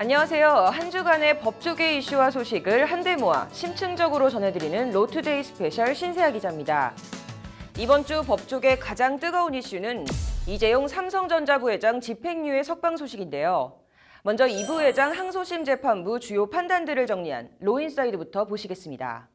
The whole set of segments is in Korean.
안녕하세요. 한 주간의 법조계 이슈와 소식을 한데 모아 심층적으로 전해드리는 로투데이 스페셜 신세아 기자입니다. 이번 주 법조계 가장 뜨거운 이슈는 이재용 삼성전자 부회장 집행유예 석방 소식인데요. 먼저 이 부회장 항소심 재판부 주요 판단들을 정리한 로인사이드부터 보시겠습니다.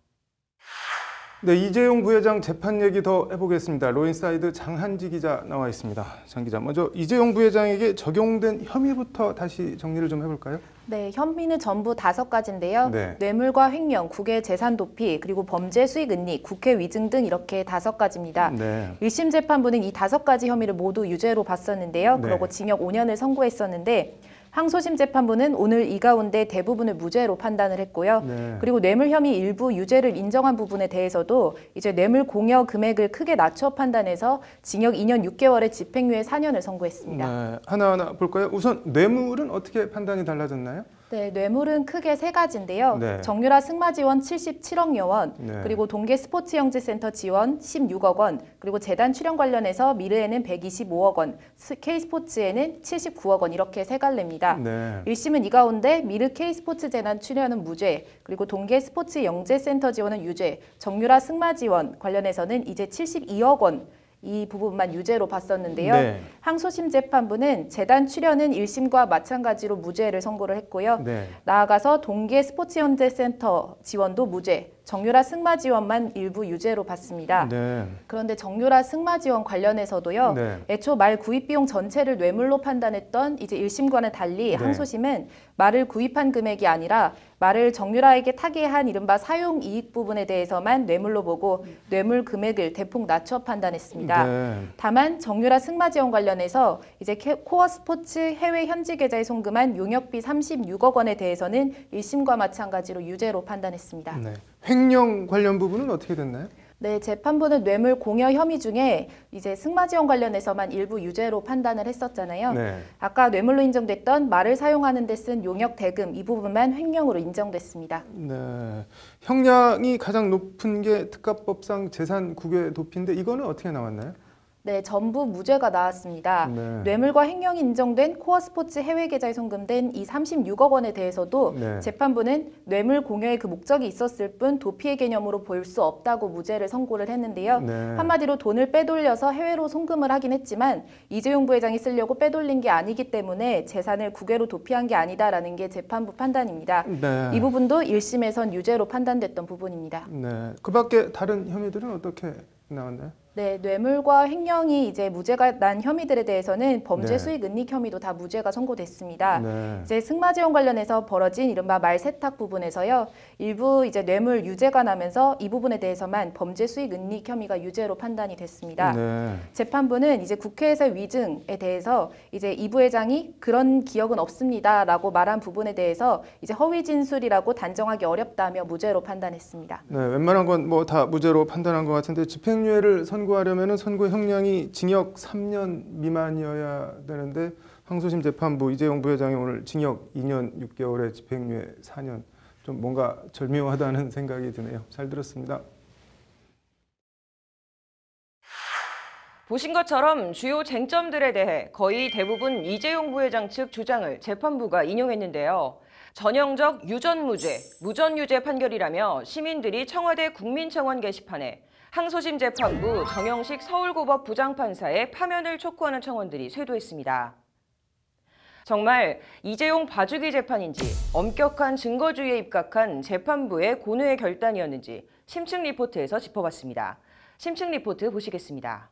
네, 이재용 부회장 재판 얘기 더 해보겠습니다. 로인사이드 장한지 기자 나와 있습니다. 장 기자, 먼저 이재용 부회장에게 적용된 혐의부터 다시 정리를 좀 해볼까요? 네, 혐의는 전부 5가지인데요. 네. 뇌물과 횡령, 국외 재산 도피, 그리고 범죄 수익 은닉, 국회 위증 등 이렇게 5가지입니다. 네. 1심 재판부는 이 5가지 혐의를 모두 유죄로 봤었는데요. 네. 그리고 징역 5년을 선고했었는데 항소심 재판부는 오늘 이 가운데 대부분을 무죄로 판단을 했고요. 네. 그리고 뇌물 혐의 일부 유죄를 인정한 부분에 대해서도 이제 뇌물 공여 금액을 크게 낮춰 판단해서 징역 2년 6개월에 집행유예 4년을 선고했습니다. 네, 하나하나 볼까요? 우선 뇌물은 어떻게 판단이 달라졌나요? 네, 뇌물은 크게 3가지인데요. 네. 정유라 승마 지원 77억여 원, 네. 그리고 동계 스포츠영재센터 지원 16억 원, 그리고 재단 출연 관련해서 미르에는 125억 원, K스포츠에는 79억 원 이렇게 3갈래입니다. 네. 1심은 이 가운데 미르 K스포츠 재단 출연은 무죄, 그리고 동계 스포츠 영재센터 지원은 유죄, 정유라 승마 지원 관련해서는 이제 72억 원, 이 부분만 유죄로 봤었는데요. 네. 항소심 재판부는 재단 출연은 1심과 마찬가지로 무죄를 선고를 했고요. 네. 나아가서 동계 스포츠현대센터 지원도 무죄, 정유라 승마 지원만 일부 유죄로 봤습니다. 네. 그런데 정유라 승마 지원 관련해서도요. 네. 애초 말 구입 비용 전체를 뇌물로 판단했던 이제 1심과는 달리 네. 항소심은 말을 구입한 금액이 아니라 말을 정유라에게 타계한 이른바 사용 이익 부분에 대해서만 뇌물로 보고 뇌물 금액을 대폭 낮춰 판단했습니다. 네. 다만 정유라 승마 지원 관련해서 이제 코어 스포츠 해외 현지 계좌에 송금한 용역비 36억 원에 대해서는 1심과 마찬가지로 유죄로 판단했습니다. 네. 횡령 관련 부분은 어떻게 됐나요? 네, 재판부는 뇌물 공여 혐의 중에 이제 승마 지원 관련해서만 일부 유죄로 판단을 했었잖아요. 네. 아까 뇌물로 인정됐던 말을 사용하는 데 쓴 용역 대금 이 부분만 횡령으로 인정됐습니다. 네. 형량이 가장 높은 게 특가법상 재산 국외 도피인데 이거는 어떻게 나왔나요? 네, 전부 무죄가 나왔습니다. 네. 뇌물과 횡령이 인정된 코어 스포츠 해외 계좌에 송금된 이 36억 원에 대해서도 네. 재판부는 뇌물 공여의 그 목적이 있었을 뿐 도피의 개념으로 볼 수 없다고 무죄를 선고를 했는데요. 네. 한마디로 돈을 빼돌려서 해외로 송금을 하긴 했지만 이재용 부회장이 쓰려고 빼돌린 게 아니기 때문에 재산을 국외로 도피한 게 아니다라는 게 재판부 판단입니다. 네. 이 부분도 1심에선 유죄로 판단됐던 부분입니다. 네. 그 밖에 다른 혐의들은 어떻게 나왔나요? 네, 뇌물과 횡령이 이제 무죄가 난 혐의들에 대해서는 범죄 네. 수익 은닉 혐의도 다 무죄가 선고됐습니다. 네. 이제 승마 지원 관련해서 벌어진 이른바 말 세탁 부분에서요. 일부 이제 뇌물 유죄가 나면서 이 부분에 대해서만 범죄 수익 은닉 혐의가 유죄로 판단이 됐습니다. 네. 재판부는 이제 국회에서 위증에 대해서 이제 이 부회장이 그런 기억은 없습니다라고 말한 부분에 대해서 이제 허위 진술이라고 단정하기 어렵다며 무죄로 판단했습니다. 네, 웬만한 건 뭐 다 무죄로 판단한 것 같은데 집행유예를 선고하려면 선고 형량이 징역 3년 미만이어야 되는데 항소심 재판부 이재용 부회장이 오늘 징역 2년 6개월에 집행유예 4년 좀 뭔가 절묘하다는 생각이 드네요. 잘 들었습니다. 보신 것처럼 주요 쟁점들에 대해 거의 대부분 이재용 부회장 측 주장을 재판부가 인용했는데요. 전형적 유전무죄, 무전유죄 판결이라며 시민들이 청와대 국민청원 게시판에 항소심 재판부 정영식 서울고법 부장판사의 파면을 촉구하는 청원들이 쇄도했습니다. 정말 이재용 봐주기 재판인지 엄격한 증거주의에 입각한 재판부의 고뇌의 결단이었는지 심층 리포트에서 짚어봤습니다. 심층 리포트 보시겠습니다.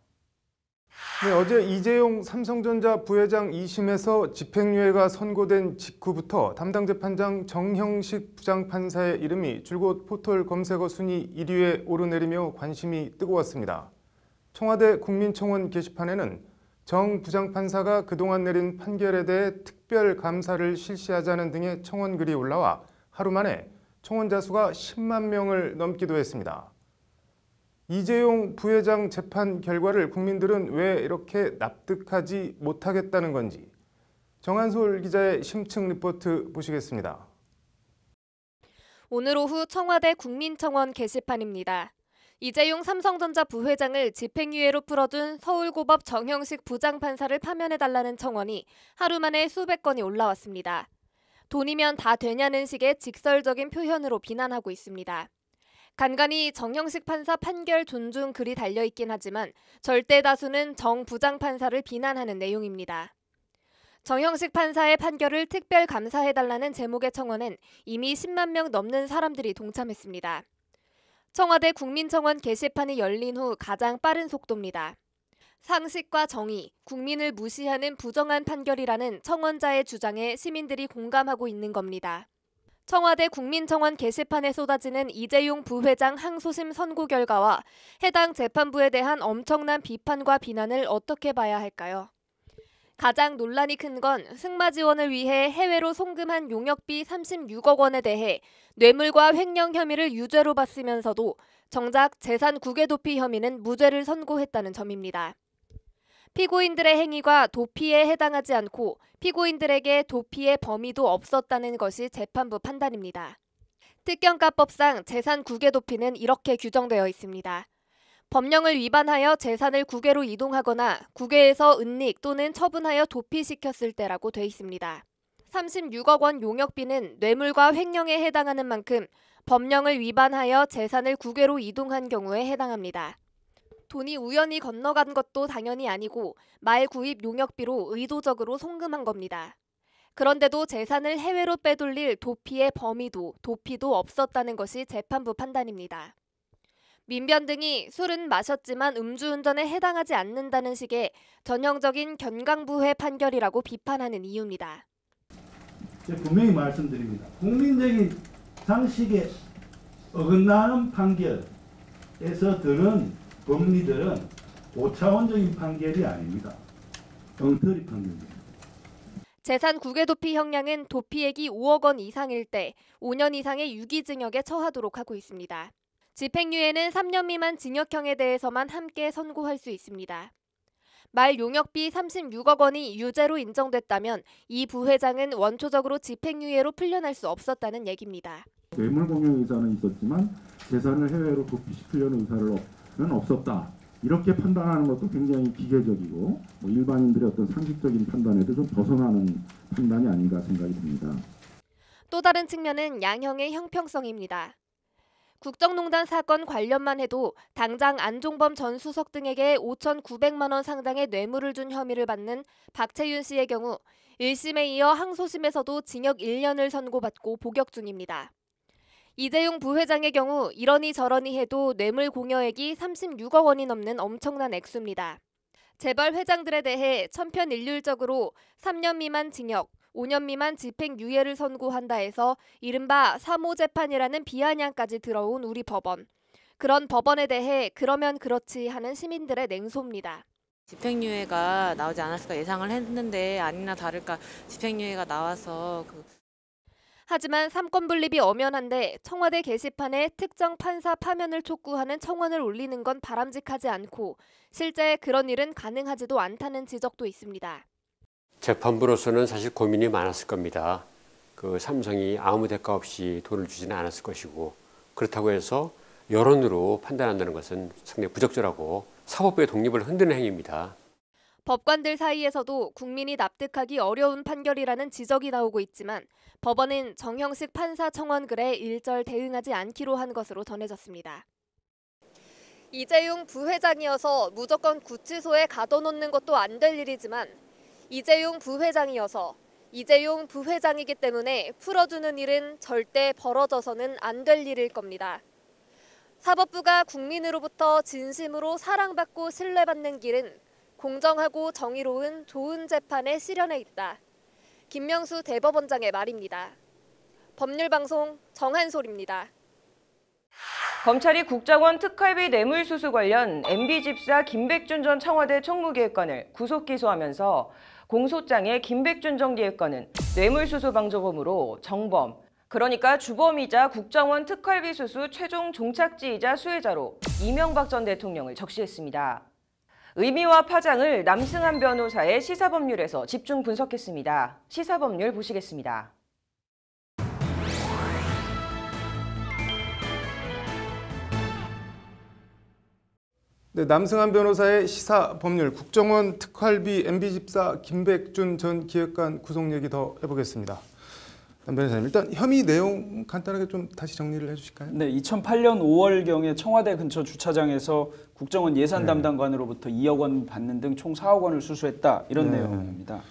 네, 어제 이재용 삼성전자 부회장 2심에서 집행유예가 선고된 직후부터 담당 재판장 정형식 부장판사의 이름이 줄곧 포털 검색어 순위 1위에 오르내리며 관심이 뜨거웠습니다. 청와대 국민청원 게시판에는 정 부장판사가 그동안 내린 판결에 대해 특별 감사를 실시하자는 등의 청원글이 올라와 하루 만에 청원자 수가 10만 명을 넘기도 했습니다. 이재용 부회장 재판 결과를 국민들은 왜 이렇게 납득하지 못하겠다는 건지 정한솔 기자의 심층 리포트 보시겠습니다. 오늘 오후 청와대 국민청원 게시판입니다. 이재용 삼성전자 부회장을 집행유예로 풀어준 서울고법 정형식 부장판사를 파면해달라는 청원이 하루 만에 수백 건이 올라왔습니다. 돈이면 다 되냐는 식의 직설적인 표현으로 비난하고 있습니다. 간간히 정형식 판사 판결 존중 글이 달려있긴 하지만 절대 다수는 정 부장판사를 비난하는 내용입니다. 정형식 판사의 판결을 특별 감사해달라는 제목의 청원엔 이미 10만 명 넘는 사람들이 동참했습니다. 청와대 국민청원 게시판이 열린 후 가장 빠른 속도입니다. 상식과 정의, 국민을 무시하는 부정한 판결이라는 청원자의 주장에 시민들이 공감하고 있는 겁니다. 청와대 국민청원 게시판에 쏟아지는 이재용 부회장 항소심 선고 결과와 해당 재판부에 대한 엄청난 비판과 비난을 어떻게 봐야 할까요? 가장 논란이 큰 건 승마 지원을 위해 해외로 송금한 용역비 36억 원에 대해 뇌물과 횡령 혐의를 유죄로 봤으면서도 정작 재산 국외 도피 혐의는 무죄를 선고했다는 점입니다. 피고인들의 행위가 도피에 해당하지 않고 피고인들에게 도피의 범위도 없었다는 것이 재판부 판단입니다. 특경가법상 재산 국외 도피는 이렇게 규정되어 있습니다. 법령을 위반하여 재산을 국외로 이동하거나 국외에서 은닉 또는 처분하여 도피시켰을 때라고 돼 있습니다. 36억 원 용역비는 뇌물과 횡령에 해당하는 만큼 법령을 위반하여 재산을 국외로 이동한 경우에 해당합니다. 돈이 우연히 건너간 것도 당연히 아니고 말 구입 용역비로 의도적으로 송금한 겁니다. 그런데도 재산을 해외로 빼돌릴 도피의 범위도 도피도 없었다는 것이 재판부 판단입니다. 민변 등이 술은 마셨지만 음주운전에 해당하지 않는다는 식의 전형적인 견강부회 판결이라고 비판하는 이유입니다. 분명히 말씀드립니다. 국민적인 상식에 어긋나는 판결에서 들은 법리들은 고차원적인 판결이 아닙니다. 엉터리 판결입니다. 재산 국외 도피 형량은 도피액이 5억 원 이상일 때 5년 이상의 유기징역에 처하도록 하고 있습니다. 집행유예는 3년 미만 징역형에 대해서만 함께 선고할 수 있습니다. 말 용역비 36억 원이 유죄로 인정됐다면 이 부회장은 원초적으로 집행유예로 풀려날 수 없었다는 얘기입니다. 뇌물 공여 의사는 있었지만 재산을 해외로 도피시키려는 의사는 없었다. 이렇게 판단하는 것도 굉장히 기계적이고 일반인들의 어떤 상식적인 판단에도 좀 벗어나는 판단이 아닌가 생각이 듭니다. 또 다른 측면은 양형의 형평성입니다. 국정농단 사건 관련만 해도 당장 안종범 전 수석 등에게 5,900만 원 상당의 뇌물을 준 혐의를 받는 박채윤 씨의 경우 1심에 이어 항소심에서도 징역 1년을 선고받고 복역 중입니다. 이재용 부회장의 경우 이러니 저러니 해도 뇌물 공여액이 36억 원이 넘는 엄청난 액수입니다. 재벌 회장들에 대해 천편일률적으로 3년 미만 징역, 5년 미만 집행유예를 선고한다 해서 이른바 3호 재판이라는 비아냥까지 들어온 우리 법원. 그런 법원에 대해 그러면 그렇지 하는 시민들의 냉소입니다. 집행유예가 나오지 않았을까 예상을 했는데 아니나 다를까 집행유예가 나와서 하지만 삼권 분립이 엄연한데 청와대 게시판에 특정 판사 파면을 촉구하는 청원을 올리는 건 바람직하지 않고 실제 그런 일은 가능하지도 않다는 지적도 있습니다. 재판부로서는 사실 고민이 많았을 겁니다. 삼성이 아무 대가 없이 돈을 주지는 않았을 것이고 그렇다고 해서 여론으로 판단한다는 것은 상당히 부적절하고 사법부의 독립을 흔드는 행위입니다. 법관들 사이에서도 국민이 납득하기 어려운 판결이라는 지적이 나오고 있지만 법원은 정형식 판사 청원 글에 일절 대응하지 않기로 한 것으로 전해졌습니다. 이재용 부회장이어서 무조건 구치소에 가둬놓는 것도 안 될 일이지만 이재용 부회장이어서 이재용 부회장이기 때문에 풀어주는 일은 절대 벌어져서는 안 될 일일 겁니다. 사법부가 국민으로부터 진심으로 사랑받고 신뢰받는 길은 공정하고 정의로운 좋은 재판의 실현에 있다. 김명수 대법원장의 말입니다. 법률방송 정한솔입니다. 검찰이 국정원 특활비 뇌물수수 관련 MB집사 김백준 전 청와대 총무기획관을 구속 기소하면서 공소장에 김백준 전 기획관은 뇌물수수 방조범으로 정범, 그러니까 주범이자 국정원 특활비 수수 최종 종착지이자 수혜자로 이명박 전 대통령을 적시했습니다. 의미와 파장을 남승한 변호사의 시사법률에서 집중 분석했습니다. 시사법률 보시겠습니다. 네, 남승한 변호사의 시사법률 국정원 특활비 MB집사 김백준 전 기획관 구속 얘기 더 해보겠습니다. 남 변호사님, 일단 혐의 내용 간단하게 좀 다시 정리를 해주실까요? 네, 2008년 5월경에 청와대 근처 주차장에서 국정원 예산 담당관으로부터 2억 원 받는 등 총 4억 원을 수수했다 이런 내용입니다.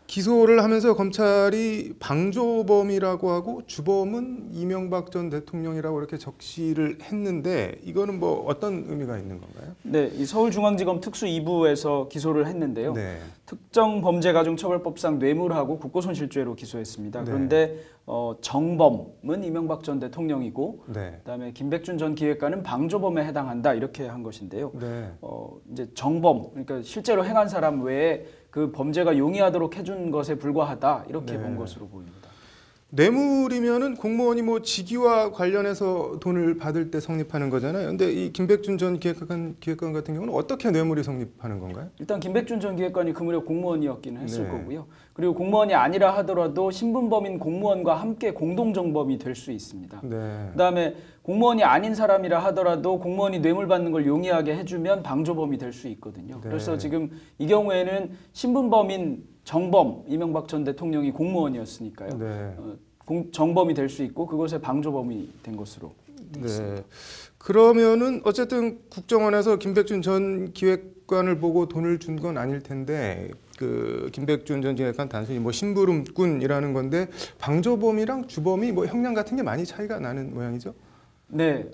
기소를 하면서 검찰이 방조범이라고 하고 주범은 이명박 전 대통령이라고 이렇게 적시를 했는데 이거는 뭐 어떤 의미가 있는 건가요? 네, 이 서울중앙지검 특수 2부에서 기소를 했는데요. 네. 특정범죄가중처벌법상 뇌물하고 국고손실죄로 기소했습니다. 그런데 정범은 이명박 전 대통령이고, 그다음에 김백준 전 기획관은 방조범에 해당한다 이렇게 한 것인데요. 이제 정범, 그러니까 실제로 행한 사람 외에 그 범죄가 용이하도록 해준 것에 불과하다 이렇게 본 것으로 보입니다. 뇌물이면은 공무원이 뭐 직위와 관련해서 돈을 받을 때 성립하는 거잖아요. 근데 이 김백준 전 기획관 같은 경우는 어떻게 뇌물이 성립하는 건가요? 일단 김백준 전 기획관이 그 무렵 공무원이었기는 했을 거고요. 그리고 공무원이 아니라 하더라도 신분범인 공무원과 함께 공동정범이 될 수 있습니다. 그다음에 공무원이 아닌 사람이라 하더라도 공무원이 뇌물 받는 걸 용이하게 해주면 방조범이 될 수 있거든요. 그래서 지금 이 경우에는 신분범인 정범, 이명박 전 대통령이 공무원이었으니까요. 정범이 될 수 있고 그것에 방조범이 된 것으로 되어 있습니다. 그러면은 어쨌든 국정원에서 김백준 전 기획관을 보고 돈을 준 건 아닐 텐데 그 김백준 전 기획관 단순히 뭐 심부름꾼이라는 건데 방조범이랑 주범이 뭐 형량 같은 게 많이 차이가 나는 모양이죠? 네,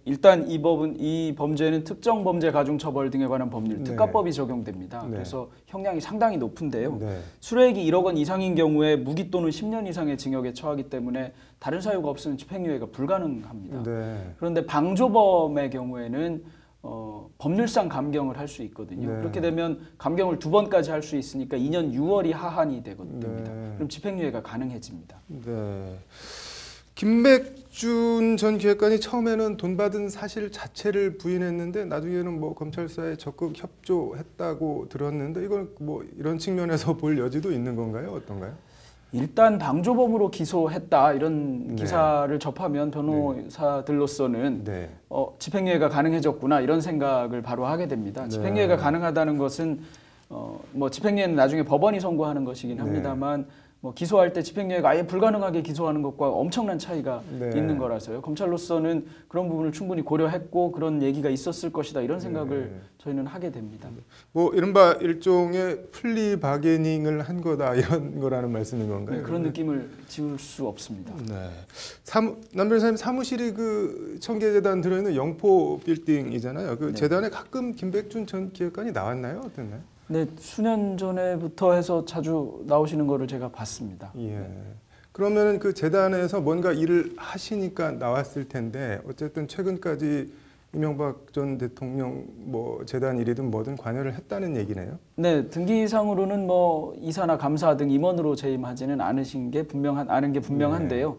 일단 이 범죄는 특정범죄가중처벌 등에 관한 법률, 특가법이 적용됩니다. 그래서 형량이 상당히 높은데요. 수뢰액이 1억 원 이상인 경우에 무기 또는 10년 이상의 징역에 처하기 때문에 다른 사유가 없으면 집행유예가 불가능합니다. 그런데 방조범의 경우에는 법률상 감경을 할 수 있거든요. 그렇게 되면 감경을 2번까지 할 수 있으니까 2년 6월이 하한이 됩니다. 그럼 집행유예가 가능해집니다. 김백준 전 기획관이 처음에는 돈 받은 사실 자체를 부인했는데 나중에는 뭐 검찰 수사에 적극 협조했다고 들었는데 이건 뭐 이런 측면에서 볼 여지도 있는 건가요? 어떤가요? 일단 방조범으로 기소했다 이런 기사를 접하면 변호사들로서는 집행유예가 가능해졌구나 이런 생각을 바로 하게 됩니다. 집행유예가 가능하다는 것은 뭐 집행유예는 나중에 법원이 선고하는 것이긴 합니다만 뭐 기소할 때 집행유예가 아예 불가능하게 기소하는 것과 엄청난 차이가 있는 거라서요. 검찰로서는 그런 부분을 충분히 고려했고 그런 얘기가 있었을 것이다 이런 생각을 저희는 하게 됩니다. 뭐 이른바 일종의 플리 바게닝을 한 거다 이런 거라는 말씀인 건가요? 그런 느낌을 지울 수 없습니다. 남 변호사님 사무실이 그 청계재단 들어있는 영포 빌딩이잖아요. 그 재단에 가끔 김백준 전 기획관이 나왔나요? 어땠나요? 네, 수년 전에부터 해서 자주 나오시는 거를 제가 봤습니다. 그러면 그 재단에서 뭔가 일을 하시니까 나왔을 텐데 어쨌든 최근까지 이명박 전 대통령 뭐 재단 일이든 뭐든 관여를 했다는 얘기네요. 네, 등기상으로는 뭐 이사나 감사 등 임원으로 재임하지는 않은 게 분명한데요.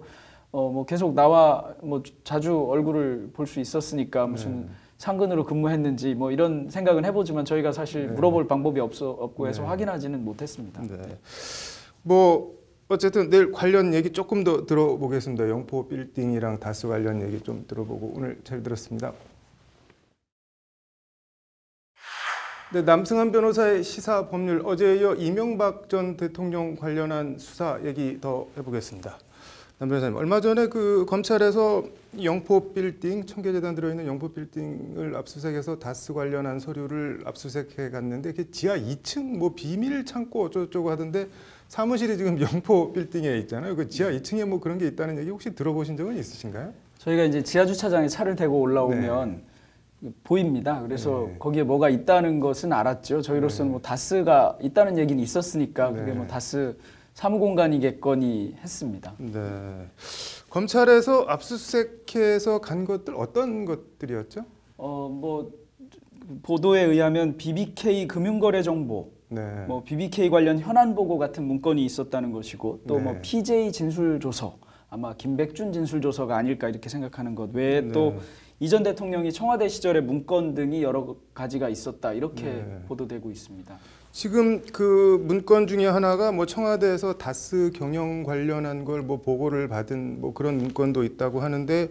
뭐 계속 나와 뭐 자주 얼굴을 볼 수 있었으니까 무슨 상근으로 근무했는지 뭐 이런 생각은 해보지만 저희가 사실 물어볼 방법이 없고 해서 확인하지는 못했습니다. 뭐 어쨌든 내일 관련 얘기 조금 더 들어보겠습니다. 영포 빌딩이랑 다스 관련 얘기 좀 들어보고 오늘 잘 들었습니다. 네, 남승환 변호사의 시사 법률 어제에 이어 이명박 전 대통령 관련한 수사 얘기 더 해보겠습니다. 남 변호사님, 얼마 전에 그 검찰에서 영포 빌딩, 청계재단 들어있는 영포 빌딩을 압수수색해서 다스 관련한 서류를 압수수색해 갔는데 그게 지하 2층 뭐 비밀 창고 어쩌고저쩌고 하던데 사무실이 지금 영포 빌딩에 있잖아요. 그 지하 2층에 뭐 그런 게 있다는 얘기 혹시 들어보신 적은 있으신가요? 저희가 이제 지하 주차장에 차를 대고 올라오면 보입니다. 그래서 거기에 뭐가 있다는 것은 알았죠. 저희로서는 뭐 다스가 있다는 얘기는 있었으니까 그게 뭐 다스 사무공간이겠거니 했습니다. 검찰에서 압수수색해서 간 것들 어떤 것들이었죠? 뭐 보도에 의하면 BBK 금융거래 정보, 뭐 BBK 관련 현안 보고 같은 문건이 있었다는 것이고 또 뭐 PJ 진술조서, 아마 김백준 진술조서가 아닐까 이렇게 생각하는 것 외에 또 이전 대통령이 청와대 시절의 문건 등이 여러 가지가 있었다 이렇게 보도되고 있습니다. 지금 그 문건 중에 하나가 뭐 청와대에서 다스 경영 관련한 걸 뭐 보고를 받은 뭐 그런 문건도 있다고 하는데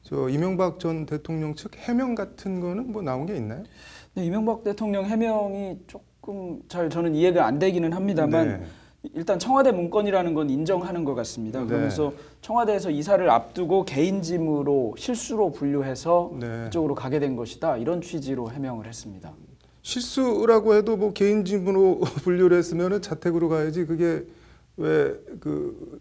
저 이명박 전 대통령 측 해명 같은 거는 뭐 나온 게 있나요? 네, 이명박 대통령 해명이 조금 잘 저는 이해가 안 되기는 합니다만 일단 청와대 문건이라는 건 인정하는 것 같습니다. 네. 그러면서 청와대에서 이사를 앞두고 개인 짐으로 실수로 분류해서 네. 이쪽으로 가게 된 것이다. 이런 취지로 해명을 했습니다. 실수라고 해도 뭐 개인 짐으로 분류를 했으면 자택으로 가야지 그게 왜 그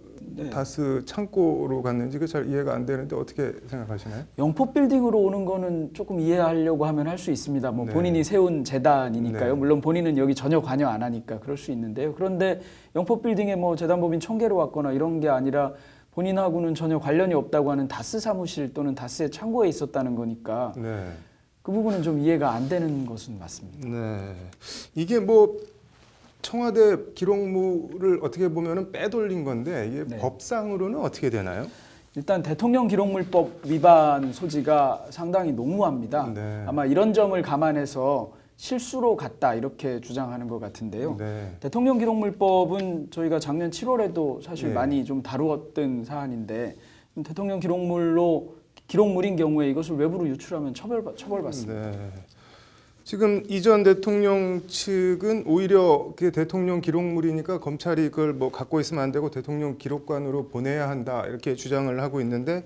다스 창고로 갔는지 그 잘 이해가 안 되는데 어떻게 생각하시나요? 영포 빌딩으로 오는 거는 조금 이해하려고 하면 할 수 있습니다. 뭐 네. 본인이 세운 재단이니까요. 네. 물론 본인은 여기 전혀 관여 안 하니까 그럴 수 있는데요. 그런데 영포 빌딩에 뭐 재단법인 청계로 왔거나 이런 게 아니라 본인하고는 전혀 관련이 없다고 하는 다스 사무실 또는 다스의 창고에 있었다는 거니까 네. 그 부분은 좀 이해가 안 되는 것은 맞습니다. 네. 이게 뭐 청와대 기록물을 어떻게 보면은 빼돌린 건데 이게 네. 법상으로는 어떻게 되나요? 일단 대통령 기록물법 위반 소지가 상당히 농후합니다. 네. 아마 이런 점을 감안해서 실수로 갔다 이렇게 주장하는 것 같은데요. 네. 대통령 기록물법은 저희가 작년 7월에도 사실 네. 많이 좀 다루었던 사안인데 대통령 기록물인 경우에 이것을 외부로 유출하면 처벌받습니다. 네. 지금 이전 대통령 측은 오히려 그게 대통령 기록물이니까 검찰이 그걸 뭐 갖고 있으면 안 되고 대통령 기록관으로 보내야 한다 이렇게 주장을 하고 있는데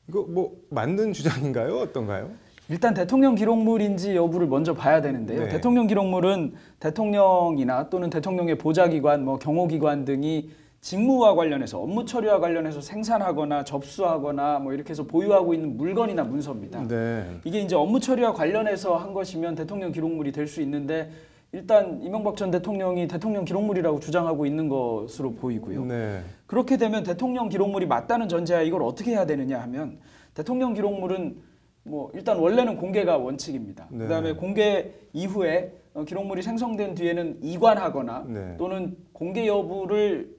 이거 뭐 맞는 주장인가요? 어떤가요? 일단 대통령 기록물인지 여부를 먼저 봐야 되는데요. 네. 대통령 기록물은 대통령이나 또는 대통령의 보좌기관, 뭐 경호기관 등이 직무와 관련해서 업무 처리와 관련해서 생산하거나 접수하거나 뭐 이렇게 해서 보유하고 있는 물건이나 문서입니다. 네. 이게 이제 업무 처리와 관련해서 한 것이면 대통령 기록물이 될 수 있는데 일단 이명박 전 대통령이 대통령 기록물이라고 주장하고 있는 것으로 보이고요. 네. 그렇게 되면 대통령 기록물이 맞다는 전제하에 이걸 어떻게 해야 되느냐 하면 대통령 기록물은 뭐 일단 원래는 공개가 원칙입니다. 네. 그다음에 공개 이후에 기록물이 생성된 뒤에는 이관하거나 네. 또는 공개 여부를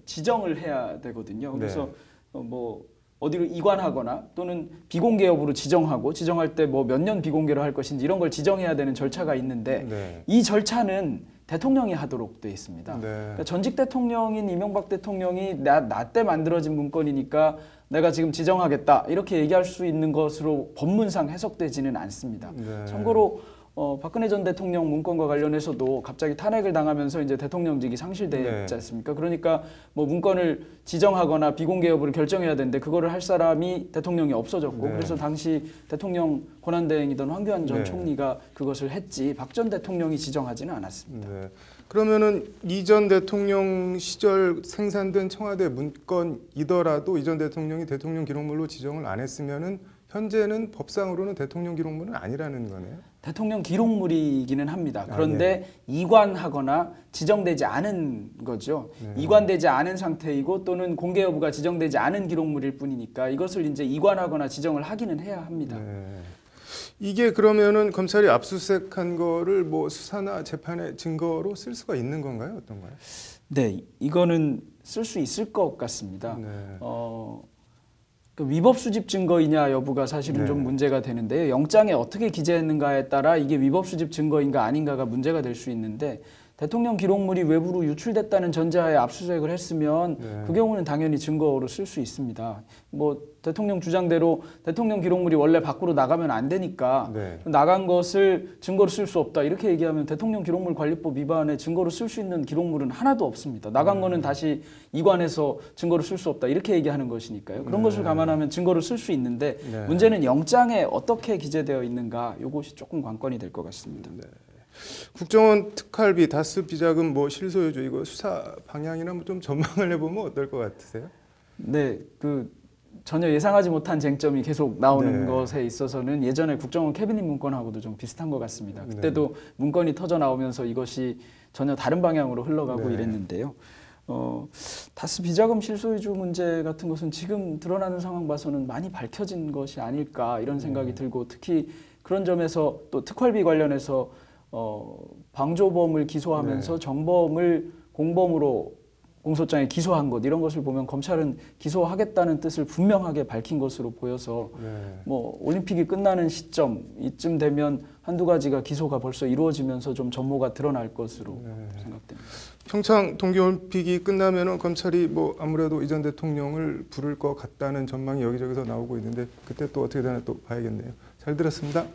지정을 해야 되거든요. 그래서 뭐 어디로 이관하거나 또는 비공개 여부로 지정할 때 뭐 몇 년 비공개로 할 것인지 이런 걸 지정해야 되는 절차가 있는데 네. 이 절차는 대통령이 하도록 돼 있습니다. 네. 그러니까 전직 대통령인 이명박 대통령이 나 때 만들어진 문건이니까 내가 지금 지정하겠다 이렇게 얘기할 수 있는 것으로 법문상 해석되지는 않습니다. 네. 참고로 박근혜 전 대통령 문건과 관련해서도 갑자기 탄핵을 당하면서 이제 대통령직이 상실되지 않습니까? 그러니까 뭐 문건을 지정하거나 비공개 여부를 결정해야 되는데 그거를 할 사람이 대통령이 없어졌고 네. 그래서 당시 대통령 권한대행이던 황교안 전 네. 총리가 그것을 했지 박 전 대통령이 지정하지는 않았습니다. 네. 그러면은 이전 대통령 시절 생산된 청와대 문건이더라도 이전 대통령이 대통령 기록물로 지정을 안 했으면은 현재는 법상으로는 대통령 기록물은 아니라는 거네요. 대통령 기록물이기는 합니다. 그런데 이관하거나 지정되지 않은 거죠. 이관되지 않은 상태이고 또는 공개 여부가 지정되지 않은 기록물일 뿐이니까 이것을 이제 이관하거나 지정을 하기는 해야 합니다. 네. 이게 그러면은 검찰이 압수수색한 거를 뭐 수사나 재판의 증거로 쓸 수가 있는 건가요? 어떤가요? 네, 이거는 쓸 수 있을 것 같습니다. 네. 그 위법 수집 증거이냐 여부가 사실은 네. 좀 문제가 되는데요. 영장에 어떻게 기재했는가에 따라 이게 위법 수집 증거인가 아닌가가 문제가 될 수 있는데 대통령 기록물이 외부로 유출됐다는 전제하에 압수수색을 했으면 그 경우는 당연히 증거로 쓸 수 있습니다. 뭐 대통령 주장대로 대통령 기록물이 원래 밖으로 나가면 안 되니까 나간 것을 증거로 쓸 수 없다 이렇게 얘기하면 대통령 기록물 관리법 위반에 증거로 쓸 수 있는 기록물은 하나도 없습니다. 나간 거는 다시 이관해서 증거로 쓸 수 없다 이렇게 얘기하는 것이니까요. 그런 것을 감안하면 증거로 쓸 수 있는데 문제는 영장에 어떻게 기재되어 있는가 이것이 조금 관건이 될 것 같습니다. 국정원 특활비, 다스 비자금 뭐 실소유주 이거 수사 방향이나 뭐 좀 전망을 해보면 어떨 것 같으세요? 네, 그 전혀 예상하지 못한 쟁점이 계속 나오는 것에 있어서는 예전에 국정원 캐비닛 문건하고도 좀 비슷한 것 같습니다. 그때도 문건이 터져 나오면서 이것이 전혀 다른 방향으로 흘러가고 이랬는데요. 다스 비자금 실소유주 문제 같은 것은 지금 드러나는 상황 봐서는 많이 밝혀진 것이 아닐까 이런 생각이 들고 특히 그런 점에서 또 특활비 관련해서 방조범을 기소하면서 정범을 공범으로 공소장에 기소한 것 이런 것을 보면 검찰은 기소하겠다는 뜻을 분명하게 밝힌 것으로 보여서 뭐 올림픽이 끝나는 시점 이쯤 되면 한두 가지가 기소가 벌써 이루어지면서 좀 전모가 드러날 것으로 생각됩니다. 평창 동계올림픽이 끝나면은 검찰이 뭐 아무래도 이전 대통령을 부를 것 같다는 전망이 여기저기서 나오고 있는데 그때 또 어떻게 되나 또 봐야겠네요. 잘 들었습니다.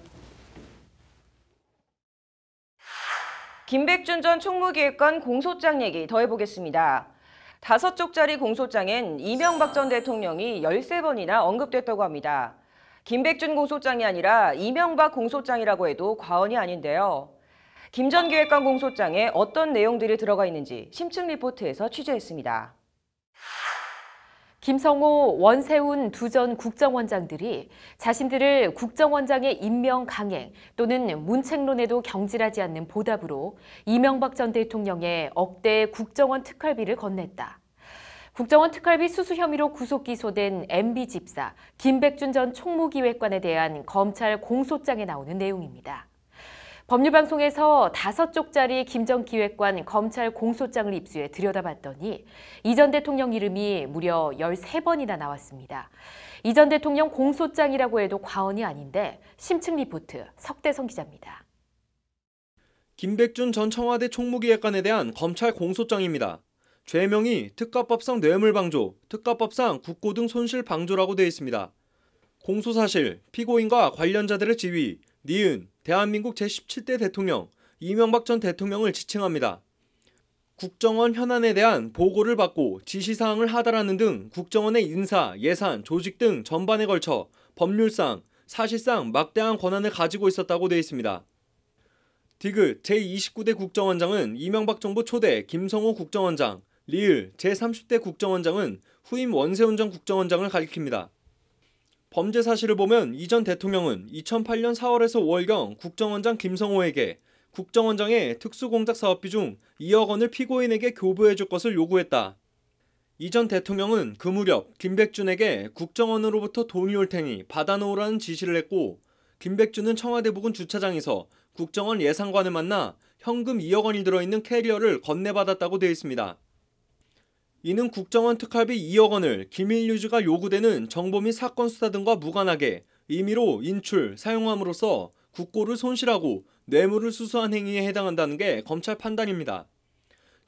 김백준 전 총무기획관 공소장 얘기 더 해보겠습니다. 5쪽짜리 공소장엔 이명박 전 대통령이 13번이나 언급됐다고 합니다. 김백준 공소장이 아니라 이명박 공소장이라고 해도 과언이 아닌데요. 김 전 기획관 공소장에 어떤 내용들이 들어가 있는지 심층 리포트에서 취재했습니다. 김성호, 원세훈 두 전 국정원장들이 자신들을 국정원장의 임명 강행 또는 문책론에도 경질하지 않는 보답으로 이명박 전 대통령의 억대 국정원 특활비를 건넸다. 국정원 특활비 수수 혐의로 구속 기소된 MB 집사 김백준 전 총무기획관에 대한 검찰 공소장에 나오는 내용입니다. 법률방송에서 5쪽짜리 김 전 기획관 검찰 공소장을 입수해 들여다봤더니 이 전 대통령 이름이 무려 13번이나 나왔습니다. 이 전 대통령 공소장이라고 해도 과언이 아닌데 심층 리포트 석대성 기자입니다. 김백준 전 청와대 총무기획관에 대한 검찰 공소장입니다. 죄명이 특가법상 뇌물방조, 특가법상 국고 등 손실방조라고 되어 있습니다. 공소사실, 피고인과 관련자들의 지위, 니은, 대한민국 제17대 대통령 이명박 전 대통령을 지칭합니다. 국정원 현안에 대한 보고를 받고 지시사항을 하달하는 등 국정원의 인사, 예산, 조직 등 전반에 걸쳐 법률상, 사실상 막대한 권한을 가지고 있었다고 되어 있습니다. 디귿 제29대 국정원장은 이명박 정부 초대 김성호 국정원장, 리을 제30대 국정원장은 후임 원세훈 전 국정원장을 가리킵니다. 범죄 사실을 보면 이 전 대통령은 2008년 4월에서 5월경 국정원장 김성호에게 국정원장의 특수공작 사업비 중 2억 원을 피고인에게 교부해줄 것을 요구했다. 이 전 대통령은 그 무렵 김백준에게 국정원으로부터 돈이 올 테니 받아놓으라는 지시를 했고 김백준은 청와대 부근 주차장에서 국정원 예산관을 만나 현금 2억 원이 들어있는 캐리어를 건네받았다고 되어 있습니다. 이는 국정원 특활비 2억 원을 기밀 유지가 요구되는 정보 및 사건 수사 등과 무관하게 임의로 인출, 사용함으로써 국고를 손실하고 뇌물을 수수한 행위에 해당한다는 게 검찰 판단입니다.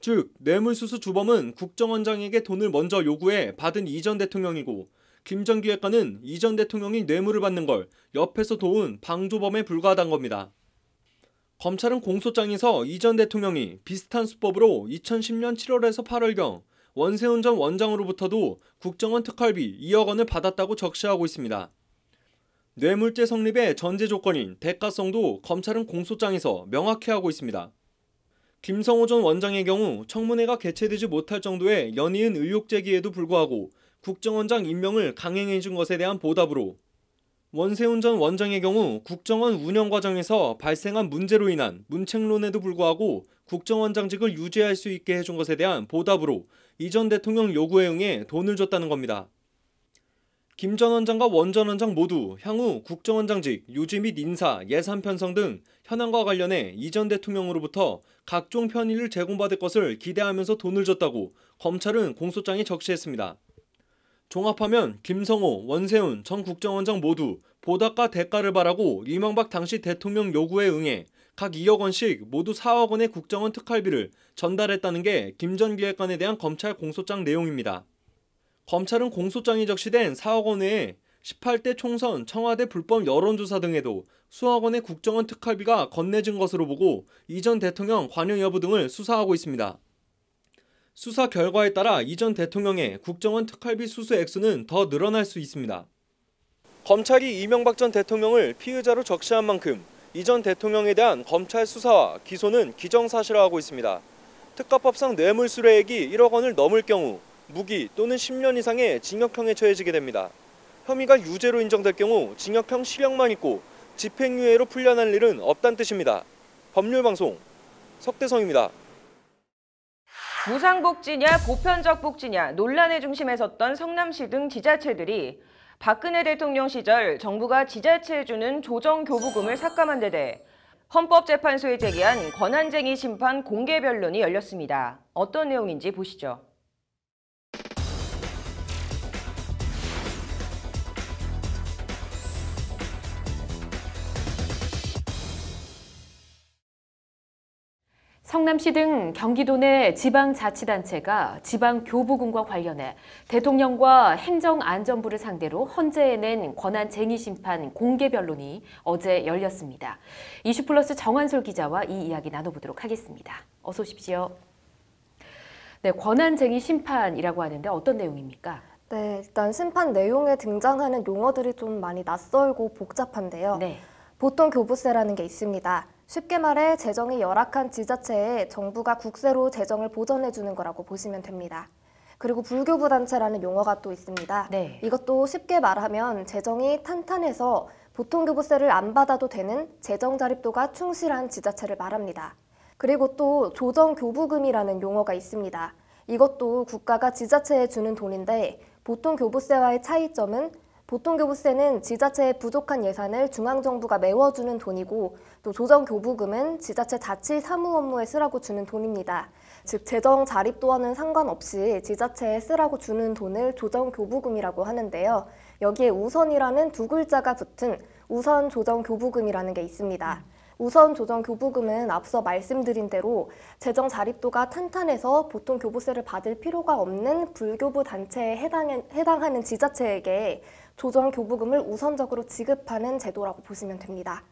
즉, 뇌물수수 주범은 국정원장에게 돈을 먼저 요구해 받은 이 전 대통령이고 김 전 기획관은 이 전 대통령이 뇌물을 받는 걸 옆에서 도운 방조범에 불과하다는 겁니다. 검찰은 공소장에서 이 전 대통령이 비슷한 수법으로 2010년 7월에서 8월경 원세훈 전 원장으로부터도 국정원 특활비 2억 원을 받았다고 적시하고 있습니다. 뇌물죄 성립의 전제 조건인 대가성도 검찰은 공소장에서 명확히 하고 있습니다. 김성호 전 원장의 경우 청문회가 개최되지 못할 정도의 연이은 의혹 제기에도 불구하고 국정원장 임명을 강행해 준 것에 대한 보답으로, 원세훈 전 원장의 경우 국정원 운영 과정에서 발생한 문제로 인한 문책론에도 불구하고 국정원장직을 유지할 수 있게 해준 것에 대한 보답으로 이 전 대통령 요구에 응해 돈을 줬다는 겁니다. 김 전 원장과 원 전 원장 모두 향후 국정원장직 유지 및 인사, 예산 편성 등 현안과 관련해 이 전 대통령으로부터 각종 편의를 제공받을 것을 기대하면서 돈을 줬다고 검찰은 공소장에 적시했습니다. 종합하면 김성호, 원세훈 전 국정원장 모두 보답과 대가를 바라고 이명박 당시 대통령 요구에 응해 각 2억 원씩 모두 4억 원의 국정원 특활비를 전달했다는 게 김 전 기획관에 대한 검찰 공소장 내용입니다. 검찰은 공소장이 적시된 4억 원 외에 18대 총선, 청와대 불법 여론조사 등에도 수억 원의 국정원 특활비가 건네진 것으로 보고 이 전 대통령 관여 여부 등을 수사하고 있습니다. 수사 결과에 따라 이 전 대통령의 국정원 특활비 수수 액수는 더 늘어날 수 있습니다. 검찰이 이명박 전 대통령을 피의자로 적시한 만큼 이 전 대통령에 대한 검찰 수사와 기소는 기정사실화하고 있습니다. 특가법상 뇌물 수뢰액이 1억 원을 넘을 경우 무기 또는 10년 이상의 징역형에 처해지게 됩니다. 혐의가 유죄로 인정될 경우 징역형 10형만 있고 집행유예로 풀려날 일은 없다는 뜻입니다. 법률방송 석대성입니다. 무상복지냐 보편적 복지냐 논란의 중심에 섰던 성남시 등 지자체들이 박근혜 대통령 시절 정부가 지자체에 주는 조정교부금을 삭감한 데 대해 헌법재판소에 제기한 권한쟁의 심판 공개 변론이 열렸습니다. 어떤 내용인지 보시죠. 성남시 등 경기도 내 지방자치단체가 지방교부금과 관련해 대통령과 행정안전부를 상대로 헌재에 낸 권한쟁의 심판 공개 변론이 어제 열렸습니다. 이슈플러스 정한솔 기자와 이 이야기 나눠보도록 하겠습니다. 어서 오십시오. 네, 권한쟁의 심판이라고 하는데 어떤 내용입니까? 네, 일단 심판 내용에 등장하는 용어들이 좀 많이 낯설고 복잡한데요. 네. 보통 교부세라는 게 있습니다. 쉽게 말해 재정이 열악한 지자체에 정부가 국세로 재정을 보전해 주는 거라고 보시면 됩니다. 그리고 불교부 단체라는 용어가 또 있습니다. 네. 이것도 쉽게 말하면 재정이 탄탄해서 보통 교부세를 안 받아도 되는 재정 자립도가 충실한 지자체를 말합니다. 그리고 또 조정교부금이라는 용어가 있습니다. 이것도 국가가 지자체에 주는 돈인데 보통 교부세와의 차이점은 보통 교부세는 지자체의 부족한 예산을 중앙정부가 메워주는 돈이고 또 조정교부금은 지자체 자치 사무 업무에 쓰라고 주는 돈입니다. 즉 재정 자립도와는 상관없이 지자체에 쓰라고 주는 돈을 조정교부금이라고 하는데요. 여기에 우선이라는 두 글자가 붙은 우선 조정교부금이라는 게 있습니다. 우선 조정교부금은 앞서 말씀드린 대로 재정 자립도가 탄탄해서 보통 교부세를 받을 필요가 없는 불교부 단체에 해당하는 지자체에게 조정교부금을 우선적으로 지급하는 제도라고 보시면 됩니다.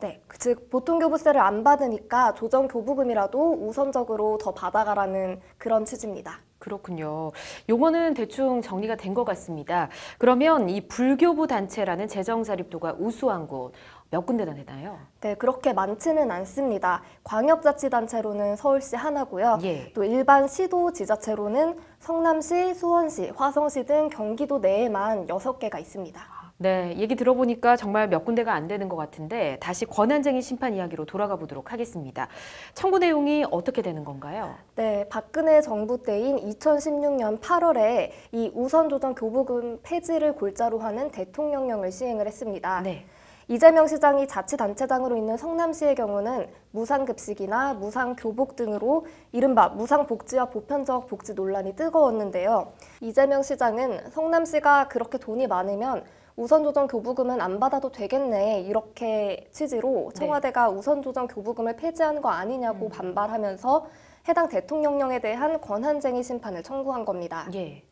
네, 즉 보통 교부세를 안 받으니까 조정교부금이라도 우선적으로 더 받아가라는 그런 취지입니다. 그렇군요. 용어는 대충 정리가 된 것 같습니다. 그러면 이 불교부 단체라는 재정 자립도가 우수한 곳 몇 군데나 되나요? 네, 그렇게 많지는 않습니다. 광역자치단체로는 서울시 하나고요. 예. 또 일반 시도 지자체로는 성남시, 수원시, 화성시 등 경기도 내에만 6개가 있습니다. 네, 얘기 들어보니까 정말 몇 군데가 안 되는 것 같은데 다시 권한쟁의 심판 이야기로 돌아가 보도록 하겠습니다. 청구 내용이 어떻게 되는 건가요? 네, 박근혜 정부 때인 2016년 8월에 이 우선조정 교부금 폐지를 골자로 하는 대통령령을 시행을 했습니다. 네. 이재명 시장이 자치단체장으로 있는 성남시의 경우는 무상급식이나 무상교복 등으로 이른바 무상복지와 보편적 복지 논란이 뜨거웠는데요. 이재명 시장은 성남시가 그렇게 돈이 많으면 우선조정 교부금은 안 받아도 되겠네 이렇게 취지로 청와대가 우선조정 교부금을 폐지하는 거 아니냐고 반발하면서 해당 대통령령에 대한 권한쟁의 심판을 청구한 겁니다. 예.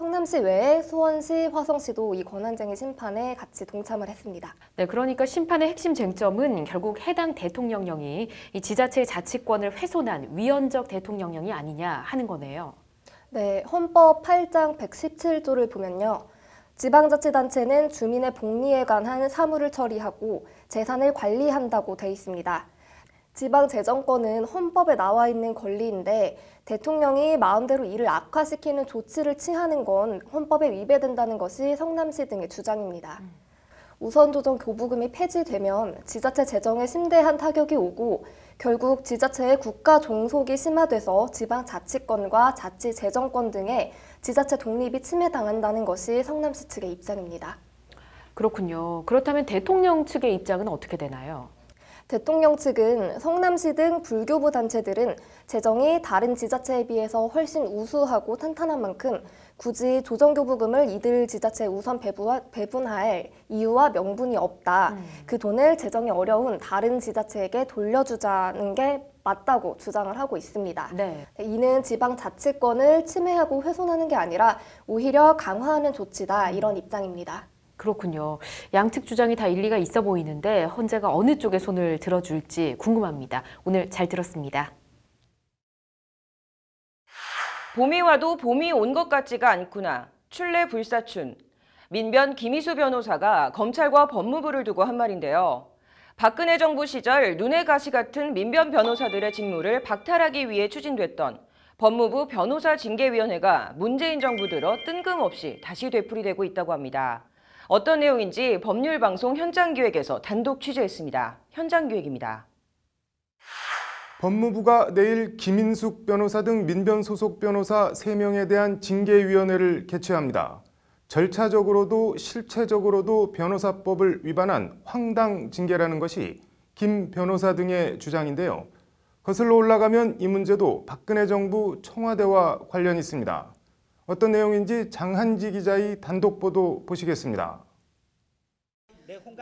성남시 외에 수원시, 화성시도 이 권한쟁의 심판에 같이 동참을 했습니다. 네, 그러니까 심판의 핵심 쟁점은 결국 해당 대통령령이 이 지자체의 자치권을 훼손한 위헌적 대통령령이 아니냐 하는 거네요. 네, 헌법 8장 117조를 보면요. 지방자치단체는 주민의 복리에 관한 사무를 처리하고 재산을 관리한다고 돼 있습니다. 지방재정권은 헌법에 나와 있는 권리인데 대통령이 마음대로 이를 악화시키는 조치를 취하는 건 헌법에 위배된다는 것이 성남시 등의 주장입니다. 우선조정 교부금이 폐지되면 지자체 재정에 심대한 타격이 오고 결국 지자체의 국가 종속이 심화돼서 지방자치권과 자치재정권 등의 지자체 독립이 침해당한다는 것이 성남시 측의 입장입니다. 그렇군요. 그렇다면 대통령 측의 입장은 어떻게 되나요? 대통령 측은 성남시 등 불교부 단체들은 재정이 다른 지자체에 비해서 훨씬 우수하고 탄탄한 만큼 굳이 조정교부금을 이들 지자체에 우선 배분할 이유와 명분이 없다. 그 돈을 재정이 어려운 다른 지자체에게 돌려주자는 게 맞다고 주장을 하고 있습니다. 네. 이는 지방자치권을 침해하고 훼손하는 게 아니라 오히려 강화하는 조치다 이런 입장입니다. 그렇군요. 양측 주장이 다 일리가 있어 보이는데 헌재가 어느 쪽에 손을 들어줄지 궁금합니다. 오늘 잘 들었습니다. 봄이 와도 봄이 온 것 같지가 않구나. 출래 불사춘. 민변 김희수 변호사가 검찰과 법무부를 두고 한 말인데요. 박근혜 정부 시절 눈의 가시 같은 민변 변호사들의 직무를 박탈하기 위해 추진됐던 법무부 변호사징계위원회가 문재인 정부 들어 뜬금없이 다시 되풀이되고 있다고 합니다. 어떤 내용인지 법률방송 현장기획에서 단독 취재했습니다. 현장기획입니다. 법무부가 내일 김인숙 변호사 등 민변 소속 변호사 3명에 대한 징계위원회를 개최합니다. 절차적으로도 실체적으로도 변호사법을 위반한 황당 징계라는 것이 김 변호사 등의 주장인데요. 거슬러 올라가면 이 문제도 박근혜 정부 청와대와 관련이 있습니다. 어떤 내용인지 장한지 기자의 단독 보도 보시겠습니다.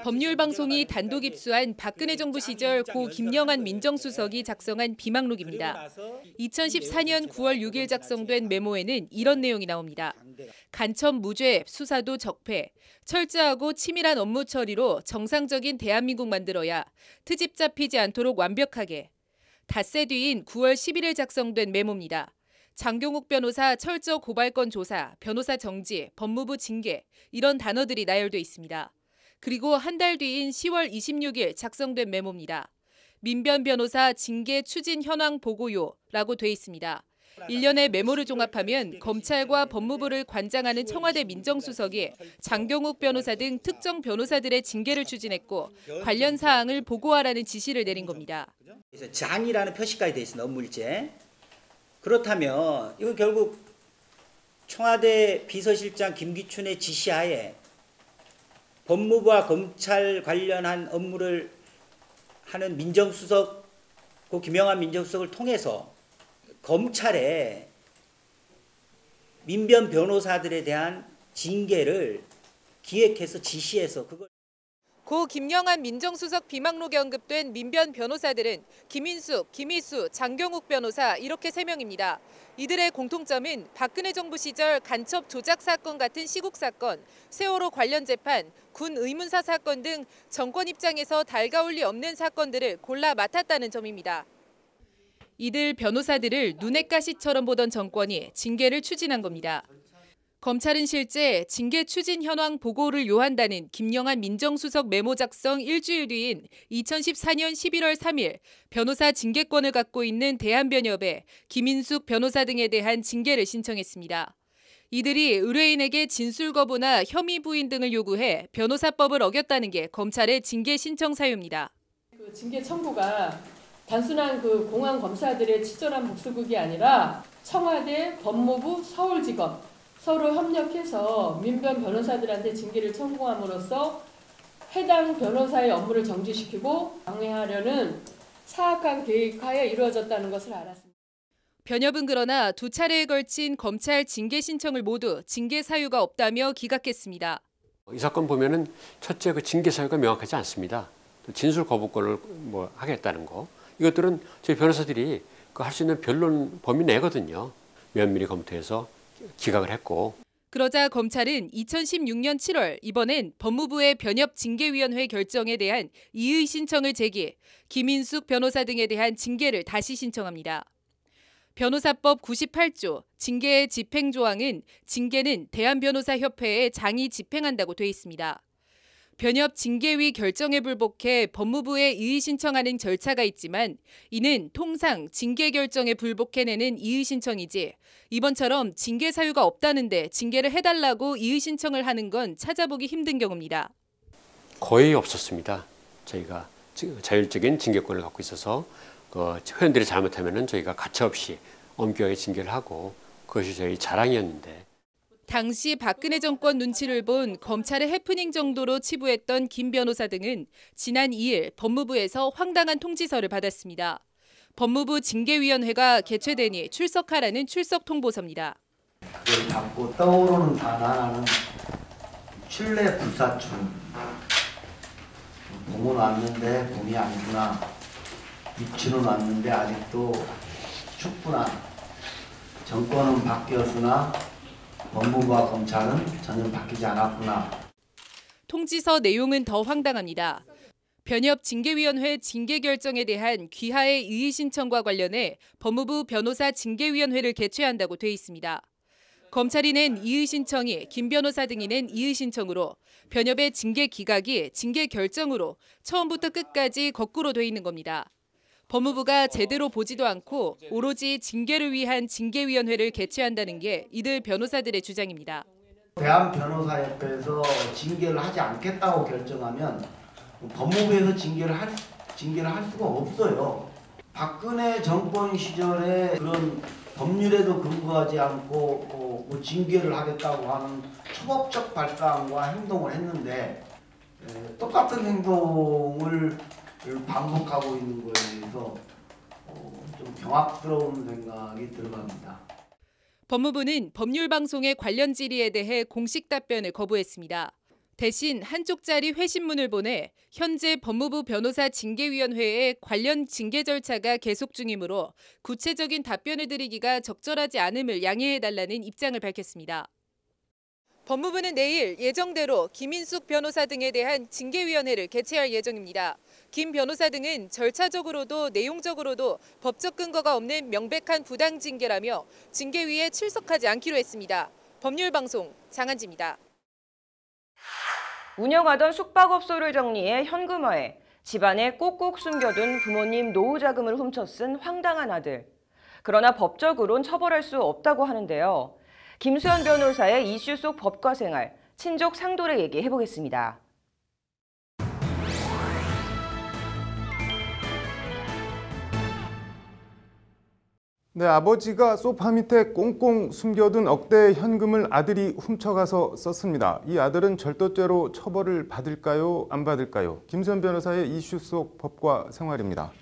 법률방송이 단독 입수한 박근혜 정부 시절 고 김영한 민정수석이 작성한 비망록입니다. 2014년 9월 6일 작성된 메모에는 이런 내용이 나옵니다. 간첩 무죄, 수사도 적폐, 철저하고 치밀한 업무 처리로 정상적인 대한민국 만들어야 트집 잡히지 않도록 완벽하게. 닷새 뒤인 9월 11일 작성된 메모입니다. 장경욱 변호사 철저 고발건 조사, 변호사 정지, 법무부 징계 이런 단어들이 나열돼 있습니다. 그리고 한 달 뒤인 10월 26일 작성된 메모입니다. 민변 변호사 징계 추진 현황 보고요라고 돼 있습니다. 1년의 메모를 종합하면 검찰과 법무부를 관장하는 청와대 민정수석이 장경욱 변호사 등 특정 변호사들의 징계를 추진했고 관련 사항을 보고하라는 지시를 내린 겁니다. 장이라는 표시까지 돼 있습니다. 업무일제. 그렇다면 이건 결국 청와대 비서실장 김기춘의 지시하에 법무부와 검찰 관련한 업무를 하는 민정수석, 고 김영한 민정수석을 통해서 검찰에 민변 변호사들에 대한 징계를 기획해서 지시해서 그걸 고 김영한 민정수석 비망록에 언급된 민변 변호사들은 김인숙, 김희수, 장경욱 변호사 이렇게 3명입니다. 이들의 공통점은 박근혜 정부 시절 간첩 조작 사건 같은 시국 사건, 세월호 관련 재판, 군 의문사 사건 등 정권 입장에서 달가울 리 없는 사건들을 골라 맡았다는 점입니다. 이들 변호사들을 눈엣 가시처럼 보던 정권이 징계를 추진한 겁니다. 검찰은 실제 징계 추진 현황 보고를 요한다는 김영한 민정수석 메모 작성 일주일 뒤인 2014년 11월 3일 변호사 징계권을 갖고 있는 대한변협에 김인숙 변호사 등에 대한 징계를 신청했습니다. 이들이 의뢰인에게 진술 거부나 혐의 부인 등을 요구해 변호사법을 어겼다는 게 검찰의 징계 신청 사유입니다. 그 징계 청구가 단순한 그 공안 검사들의 치졸한 복수극이 아니라 청와대, 법무부, 서울지검 서로 협력해서 민변 변호사들한테 징계를 청구함으로써 해당 변호사의 업무를 정지시키고 방해하려는 사악한 계획하에 이루어졌다는 것을 알았습니다. 변협은 그러나 2차례에 걸친 검찰 징계 신청을 모두 징계 사유가 없다며 기각했습니다. 이 사건 보면은 첫째 그 징계 사유가 명확하지 않습니다. 또 진술 거부권을 하겠다는 거. 이것들은 저희 변호사들이 할 수 있는 변론 범위 내거든요. 면밀히 검토해서 기각을 했고. 그러자 검찰은 2016년 7월 이번엔 법무부의 변협 징계위원회 결정에 대한 이의 신청을 제기, 김인숙 변호사 등에 대한 징계를 다시 신청합니다. 변호사법 98조 징계의 집행 조항은 징계는 대한변호사협회에 장이 집행한다고 돼 있습니다. 변협 징계위 결정에 불복해 법무부에 이의 신청하는 절차가 있지만 이는 통상 징계 결정에 불복해내는 이의 신청이지 이번처럼 징계 사유가 없다는데 징계를 해달라고 이의 신청을 하는 건 찾아보기 힘든 경우입니다. 거의 없었습니다. 저희가 자율적인 징계권을 갖고 있어서 회원들이 잘못하면 저희가 가차없이 엄격하게 징계를 하고 그것이 저희 자랑이었는데. 당시 박근혜 정권 눈치를 본 검찰의 해프닝 정도로 치부했던 김 변호사 등은 지난 2일 법무부에서 황당한 통지서를 받았습니다. 법무부 징계위원회가 개최되니 출석하라는 출석 통보서입니다. 그걸 받고 떠오르는 단어는 신뢰 불사춘. 봄은 왔는데 봄이 아니구나. 입추는 왔는데 아직도 춥구나. 정권은 바뀌었으나 법무부와 검찰은 전혀 바뀌지 않았구나. 통지서 내용은 더 황당합니다. 변협 징계위원회 징계 결정에 대한 귀하의 이의 신청과 관련해 법무부 변호사 징계위원회를 개최한다고 돼 있습니다. 검찰이 낸 이의 신청이 김 변호사 등이 낸 이의 신청으로 변협의 징계 기각이 징계 결정으로 처음부터 끝까지 거꾸로 돼 있는 겁니다. 법무부가 제대로 보지도 않고 오로지 징계를 위한 징계위원회를 개최한다는 게 이들 변호사들의 주장입니다. 대한변호사협회에서 징계를 하지 않겠다고 결정하면 법무부에서 징계를 할 수가 없어요. 박근혜 정권 시절에 그런 법률에도 근거하지 않고 징계를 하겠다고 하는 초법적 발상과 행동을 했는데 똑같은 행동을 반복하고 있는 거에 대해서 좀 경악스러운 생각이 들어갑니다. 법무부는 법률방송의 관련 질의에 대해 공식 답변을 거부했습니다. 대신 한쪽짜리 회신문을 보내 현재 법무부 변호사 징계위원회에 관련 징계 절차가 계속 중이므로 구체적인 답변을 드리기가 적절하지 않음을 양해해달라는 입장을 밝혔습니다. 법무부는 내일 예정대로 김인숙 변호사 등에 대한 징계위원회를 개최할 예정입니다. 김 변호사 등은 절차적으로도 내용적으로도 법적 근거가 없는 명백한 부당 징계라며 징계위에 출석하지 않기로 했습니다. 법률방송 장한지입니다. 운영하던 숙박업소를 정리해 현금화해 집안에 꼭꼭 숨겨둔 부모님 노후 자금을 훔쳐 쓴 황당한 아들. 그러나 법적으론 처벌할 수 없다고 하는데요. 김수현 변호사의 이슈 속 법과 생활, 친족 상돌의 얘기 해보겠습니다. 네, 아버지가 소파 밑에 꽁꽁 숨겨둔 억대의 현금을 아들이 훔쳐가서 썼습니다. 이 아들은 절도죄로 처벌을 받을까요? 안 받을까요? 김수현 변호사의 이슈 속 법과 생활입니다.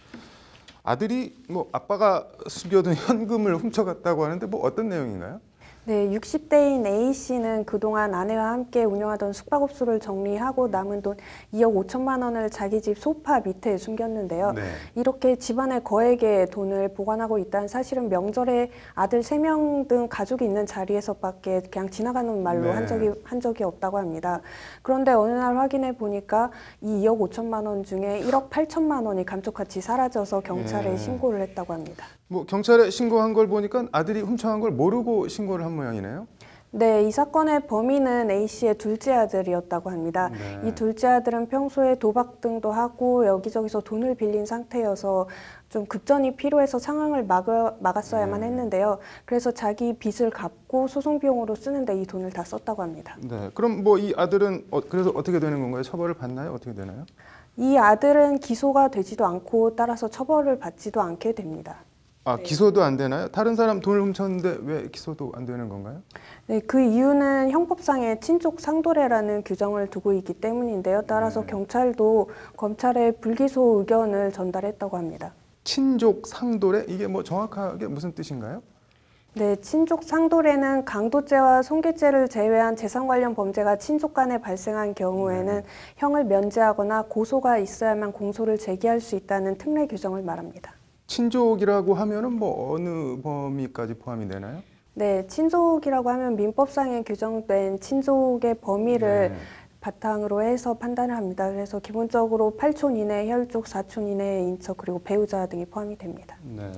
아들이 아빠가 숨겨둔 현금을 훔쳐갔다고 하는데 어떤 내용인가요? 네, 60대인 A씨는 그동안 아내와 함께 운영하던 숙박업소를 정리하고 남은 돈 2억 5천만 원을 자기 집 소파 밑에 숨겼는데요. 네. 이렇게 집안의 거액의 돈을 보관하고 있다는 사실은 명절에 아들 3명 등 가족이 있는 자리에서밖에 그냥 지나가는 말로 네. 한 적이 없다고 합니다. 그런데 어느 날 확인해 보니까 이 2억 5천만 원 중에 1억 8천만 원이 감쪽같이 사라져서 경찰에 네. 신고를 했다고 합니다. 경찰에 신고한 걸 보니까 아들이 훔쳐간 걸 모르고 신고를 한 모양이네요. 네, 이 사건의 범인은 A씨의 둘째 아들이었다고 합니다. 네. 이 둘째 아들은 평소에 도박 등도 하고 여기저기서 돈을 빌린 상태여서 좀 급전이 필요해서 상황을 막았어야만 했는데요. 그래서 자기 빚을 갚고 소송 비용으로 쓰는데 이 돈을 다 썼다고 합니다. 네, 그럼 이 아들은 그래서 어떻게 되는 건가요? 처벌을 받나요? 어떻게 되나요? 이 아들은 기소가 되지도 않고 따라서 처벌을 받지도 않게 됩니다. 아, 기소도 안 되나요? 다른 사람 돈을 훔쳤는데 왜 기소도 안 되는 건가요? 네, 그 이유는 형법상의 친족 상도례라는 규정을 두고 있기 때문인데요. 따라서 경찰도 검찰에 불기소 의견을 전달했다고 합니다. 친족 상도례? 이게 정확하게 무슨 뜻인가요? 네, 친족 상도례는 강도죄와 손괴죄를 제외한 재산 관련 범죄가 친족 간에 발생한 경우에는 형을 면제하거나 고소가 있어야만 공소를 제기할 수 있다는 특례 규정을 말합니다. 친족이라고 하면은 어느 범위까지 포함이 되나요? 네, 친족이라고 하면 민법상에 규정된 친족의 범위를 바탕으로 해서 판단을 합니다. 그래서 기본적으로 8촌 이내 혈족, 4촌 이내의 인척, 그리고 배우자 등이 포함이 됩니다. 네.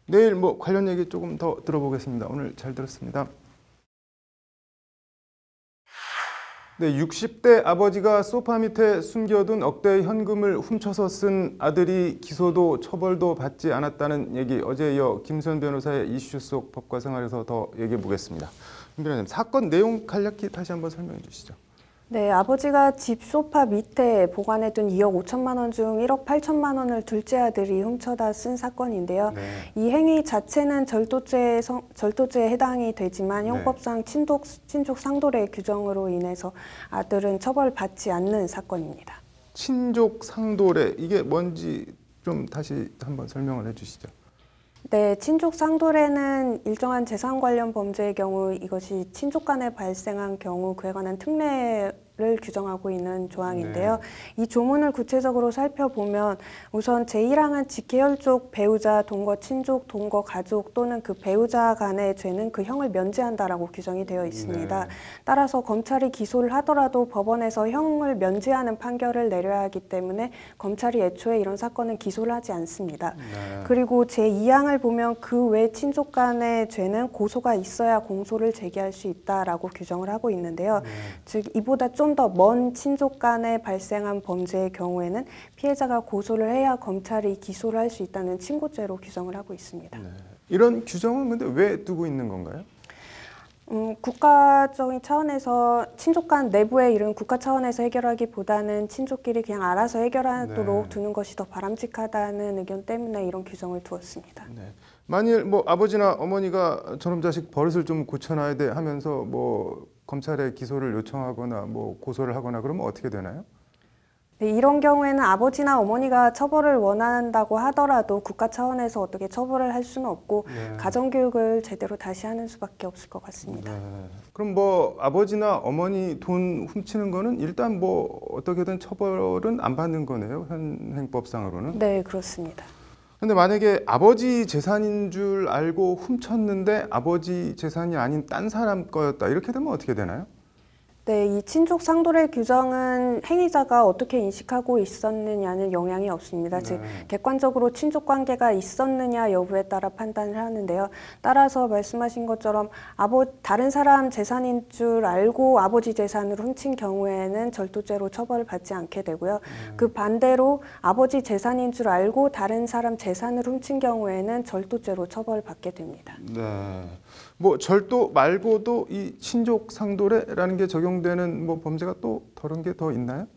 내일 관련 얘기 조금 더 들어보겠습니다. 오늘 잘 들었습니다. 네, 60대 아버지가 소파 밑에 숨겨둔 억대의 현금을 훔쳐서 쓴 아들이 기소도 처벌도 받지 않았다는 얘기, 어제 이어 김수현 변호사의 이슈 속 법과 생활에서 더 얘기해 보겠습니다. 김 변호사님, 사건 내용 간략히 다시 한번 설명해 주시죠. 네, 아버지가 집 소파 밑에 보관해둔 2억 5천만 원 중 1억 8천만 원을 둘째 아들이 훔쳐다 쓴 사건인데요. 네. 이 행위 자체는 절도죄에 해당이 되지만 형법상 친족 상도례 규정으로 인해서 아들은 처벌받지 않는 사건입니다. 친족 상도례, 이게 뭔지 좀 다시 한번 설명을 해주시죠. 네, 친족 상도례는 일정한 재산 관련 범죄의 경우 이것이 친족 간에 발생한 경우 그에 관한 특례를 규정하고 있는 조항인데요. 이 조문을 구체적으로 살펴보면 우선 제1항은 직계혈족, 배우자, 동거 친족, 동거 가족 또는 그 배우자 간의 죄는 그 형을 면제한다라고 규정이 되어 있습니다. 따라서 검찰이 기소를 하더라도 법원에서 형을 면제하는 판결을 내려야 하기 때문에 검찰이 애초에 이런 사건은 기소를 하지 않습니다. 그리고 제2항을 보면 그 외 친족 간의 죄는 고소가 있어야 공소를 제기할 수 있다라고 규정을 하고 있는데요. 즉 이보다 좀 더 먼 친족 간에 발생한 범죄의 경우에는 피해자가 고소를 해야 검찰이 기소를 할 수 있다는 친고죄로 규정을 하고 있습니다. 이런 규정은 근데 왜 두고 있는 건가요? 국가적인 차원에서 친족 간 내부의 일은 국가 차원에서 해결하기보다는 친족끼리 그냥 알아서 해결하도록 두는 것이 더 바람직하다는 의견 때문에 이런 규정을 두었습니다. 만일 아버지나 어머니가 저놈 자식 버릇을 좀 고쳐놔야 돼 하면서 검찰에 기소를 요청하거나 고소를 하거나 그러면 어떻게 되나요? 네, 이런 경우에는 아버지나 어머니가 처벌을 원한다고 하더라도 국가 차원에서 어떻게 처벌을 할 수는 없고 네. 가정교육을 제대로 다시 하는 수밖에 없을 것 같습니다. 네. 그럼 뭐 아버지나 어머니 돈 훔치는 거는 일단 뭐 어떻게든 처벌은 안 받는 거네요, 현 행법상으로는? 네, 그렇습니다. 근데 만약에 아버지 재산인 줄 알고 훔쳤는데 아버지 재산이 아닌 딴 사람 거였다, 이렇게 되면 어떻게 되나요? 네, 이 친족 상도례 규정은 행위자가 어떻게 인식하고 있었느냐는 영향이 없습니다. 즉 객관적으로 친족 관계가 있었느냐 여부에 따라 판단을 하는데요. 따라서 말씀하신 것처럼 다른 사람 재산인 줄 알고 아버지 재산을 훔친 경우에는 절도죄로 처벌을 받지 않게 되고요. 그 반대로 아버지 재산인 줄 알고 다른 사람 재산을 훔친 경우에는 절도죄로 처벌을 받게 됩니다. 네. 뭐 절도 말고도 이 친족 상도례라는 게 적용되는 뭐 범죄가 또 다른 게 더 있나요?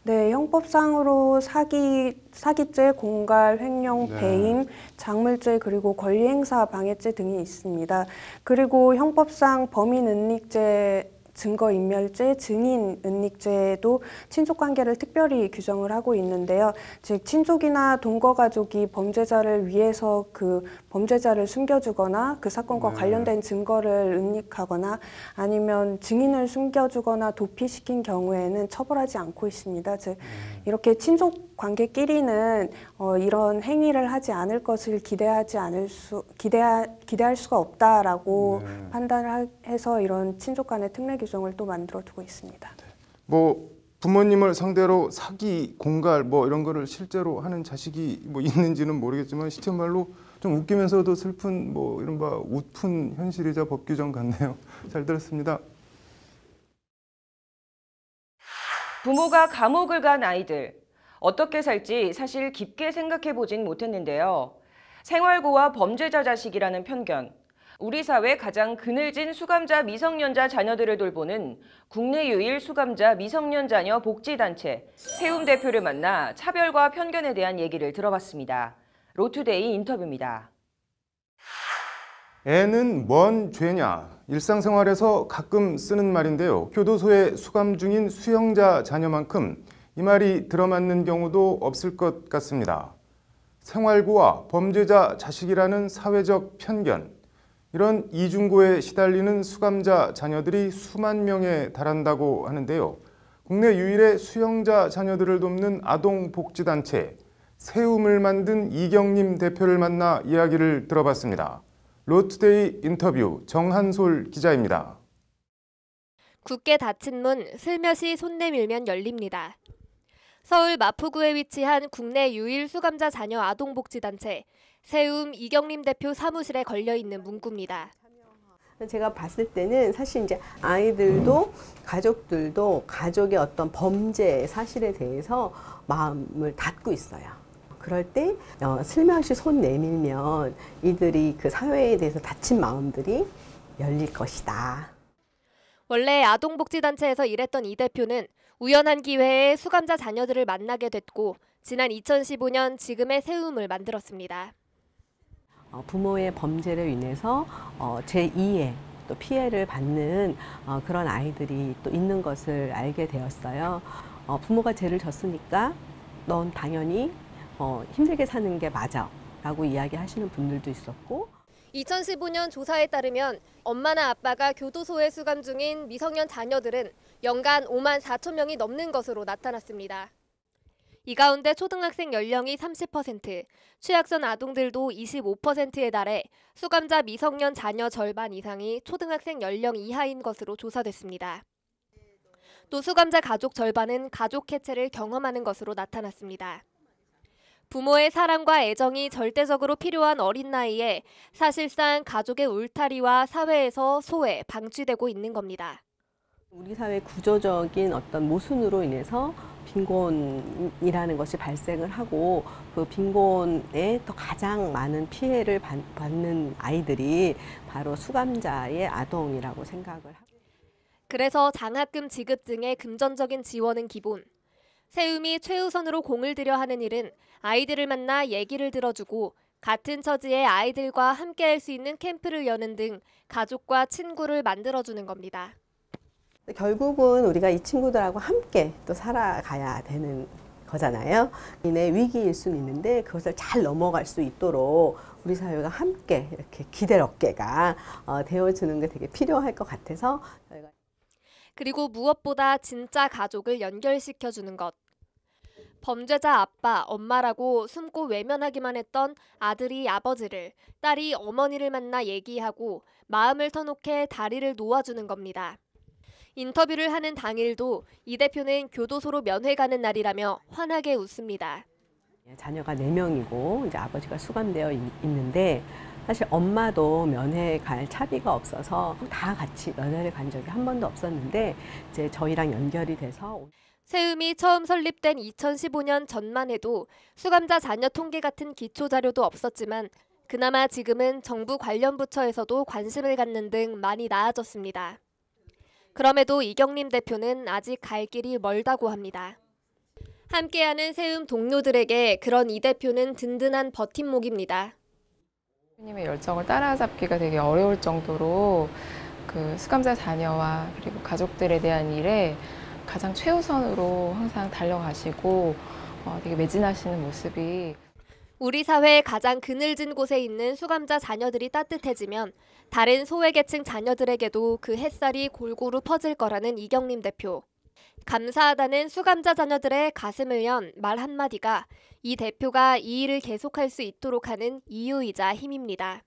네, 형법상으로 사기죄, 공갈, 횡령, 네. 배임, 작물죄 그리고 권리행사 방해죄 등이 있습니다. 그리고 형법상 범인은닉죄, 증거인멸죄, 증인은닉죄도 친족관계를 특별히 규정을 하고 있는데요. 즉 친족이나 동거가족이 범죄자를 위해서 그 범죄자를 숨겨주거나 그 사건과 관련된 증거를 은닉하거나 아니면 증인을 숨겨주거나 도피시킨 경우에는 처벌하지 않고 있습니다. 즉 이렇게 친족관계끼리는 이런 행위를 하지 않을 것을 기대할 수가 없다라고 판단을 해서 이런 친족 간의 특례 규정을 또 만들어 두고 있습니다. 뭐 부모님을 상대로 사기, 공갈 뭐 이런 거를 실제로 하는 자식이 뭐 있는지는 모르겠지만 시청말로 좀 웃기면서도 슬픈 뭐 이른바 웃픈 현실이자 법 규정 같네요. 잘 들었습니다. 부모가 감옥을 간 아이들. 어떻게 살지 사실 깊게 생각해 보진 못했는데요. 생활고와 범죄자 자식이라는 편견. 우리 사회 가장 그늘진 수감자 미성년자 자녀들을 돌보는 국내 유일 수감자 미성년 자녀 복지단체 세움 대표를 만나 차별과 편견에 대한 얘기를 들어봤습니다. 로투데이 인터뷰입니다. 애는 뭔 죄냐? 일상생활에서 가끔 쓰는 말인데요. 교도소에 수감 중인 수용자 자녀만큼 이 말이 들어맞는 경우도 없을 것 같습니다. 생활고와 범죄자 자식이라는 사회적 편견. 이런 이중고에 시달리는 수감자 자녀들이 수만 명에 달한다고 하는데요. 국내 유일의 수용자 자녀들을 돕는 아동복지단체 세움을 만든 이경림 대표를 만나 이야기를 들어봤습니다. 로투데이 인터뷰 정한솔 기자입니다. 굳게 닫힌 문 슬며시 손 내밀면 열립니다. 서울 마포구에 위치한 국내 유일 수감자 자녀 아동복지단체 세움 이경림 대표 사무실에 걸려있는 문구입니다. 제가 봤을 때는 사실 이제 아이들도 가족들도 가족의 어떤 범죄 사실에 대해서 마음을 닫고 있어요. 그럴 때 슬며시 손 내밀면 이들이 그 사회에 대해서 닫힌 마음들이 열릴 것이다. 원래 아동복지단체에서 일했던 이 대표는 우연한 기회에 수감자 자녀들을 만나게 됐고 지난 2015년 지금의 세움을 만들었습니다. 부모의 범죄로 인해서 제2의 또 피해를 받는 그런 아이들이 또 있는 것을 알게 되었어요. 부모가 죄를 졌으니까 넌 당연히 힘들게 사는 게 맞아 라고 이야기하시는 분들도 있었고 2015년 조사에 따르면 엄마나 아빠가 교도소에 수감 중인 미성년 자녀들은 연간 5만 4천 명이 넘는 것으로 나타났습니다. 이 가운데 초등학생 연령이 30%, 취약선 아동들도 25%에 달해 수감자 미성년 자녀 절반 이상이 초등학생 연령 이하인 것으로 조사됐습니다. 또 수감자 가족 절반은 가족 해체를 경험하는 것으로 나타났습니다. 부모의 사랑과 애정이 절대적으로 필요한 어린 나이에 사실상 가족의 울타리와 사회에서 소외, 방치되고 있는 겁니다. 우리 사회 구조적인 어떤 모순으로 인해서 빈곤이라는 것이 발생을 하고 그 빈곤에 또 가장 많은 피해를 받는 아이들이 바로 수감자의 아동이라고 생각을 합니다. 그래서 장학금 지급 등의 금전적인 지원은 기본. 세움이 최우선으로 공을 들여 하는 일은 아이들을 만나 얘기를 들어주고 같은 처지의 아이들과 함께할 수 있는 캠프를 여는 등 가족과 친구를 만들어주는 겁니다. 결국은 우리가 이 친구들하고 함께 또 살아가야 되는 거잖아요. 인의 위기일 수는 있는데 그것을 잘 넘어갈 수 있도록 우리 사회가 함께 이렇게 기댈 어깨가 되어주는 게 되게 필요할 것 같아서 저희가 그리고 무엇보다 진짜 가족을 연결시켜주는 것. 범죄자 아빠, 엄마라고 숨고 외면하기만 했던 아들이 아버지를, 딸이 어머니를 만나 얘기하고 마음을 터놓게 다리를 놓아주는 겁니다. 인터뷰를 하는 당일도 이 대표는 교도소로 면회 가는 날이라며 환하게 웃습니다. 자녀가 4명이고 이제 아버지가 수감되어 있는데 사실 엄마도 면회 갈 차비가 없어서 다 같이 면회를 간 적이 한 번도 없었는데 이제 저희랑 연결이 돼서 세움이 처음 설립된 2015년 전만 해도 수감자 자녀 통계 같은 기초 자료도 없었지만 그나마 지금은 정부 관련 부처에서도 관심을 갖는 등 많이 나아졌습니다. 그럼에도 이경림 대표는 아직 갈 길이 멀다고 합니다. 함께하는 세움 동료들에게 그런 이 대표는 든든한 버팀목입니다. 대표님의 열정을 따라잡기가 되게 어려울 정도로 그 수감자 자녀와 그리고 가족들에 대한 일에 가장 최우선으로 항상 달려가시고 되게 매진하시는 모습이 우리 사회의 가장 그늘진 곳에 있는 수감자 자녀들이 따뜻해지면 다른 소외계층 자녀들에게도 그 햇살이 골고루 퍼질 거라는 이경림 대표. 감사하다는 수감자 자녀들의 가슴을 연 말 한마디가 이 대표가 이 일을 계속할 수 있도록 하는 이유이자 힘입니다.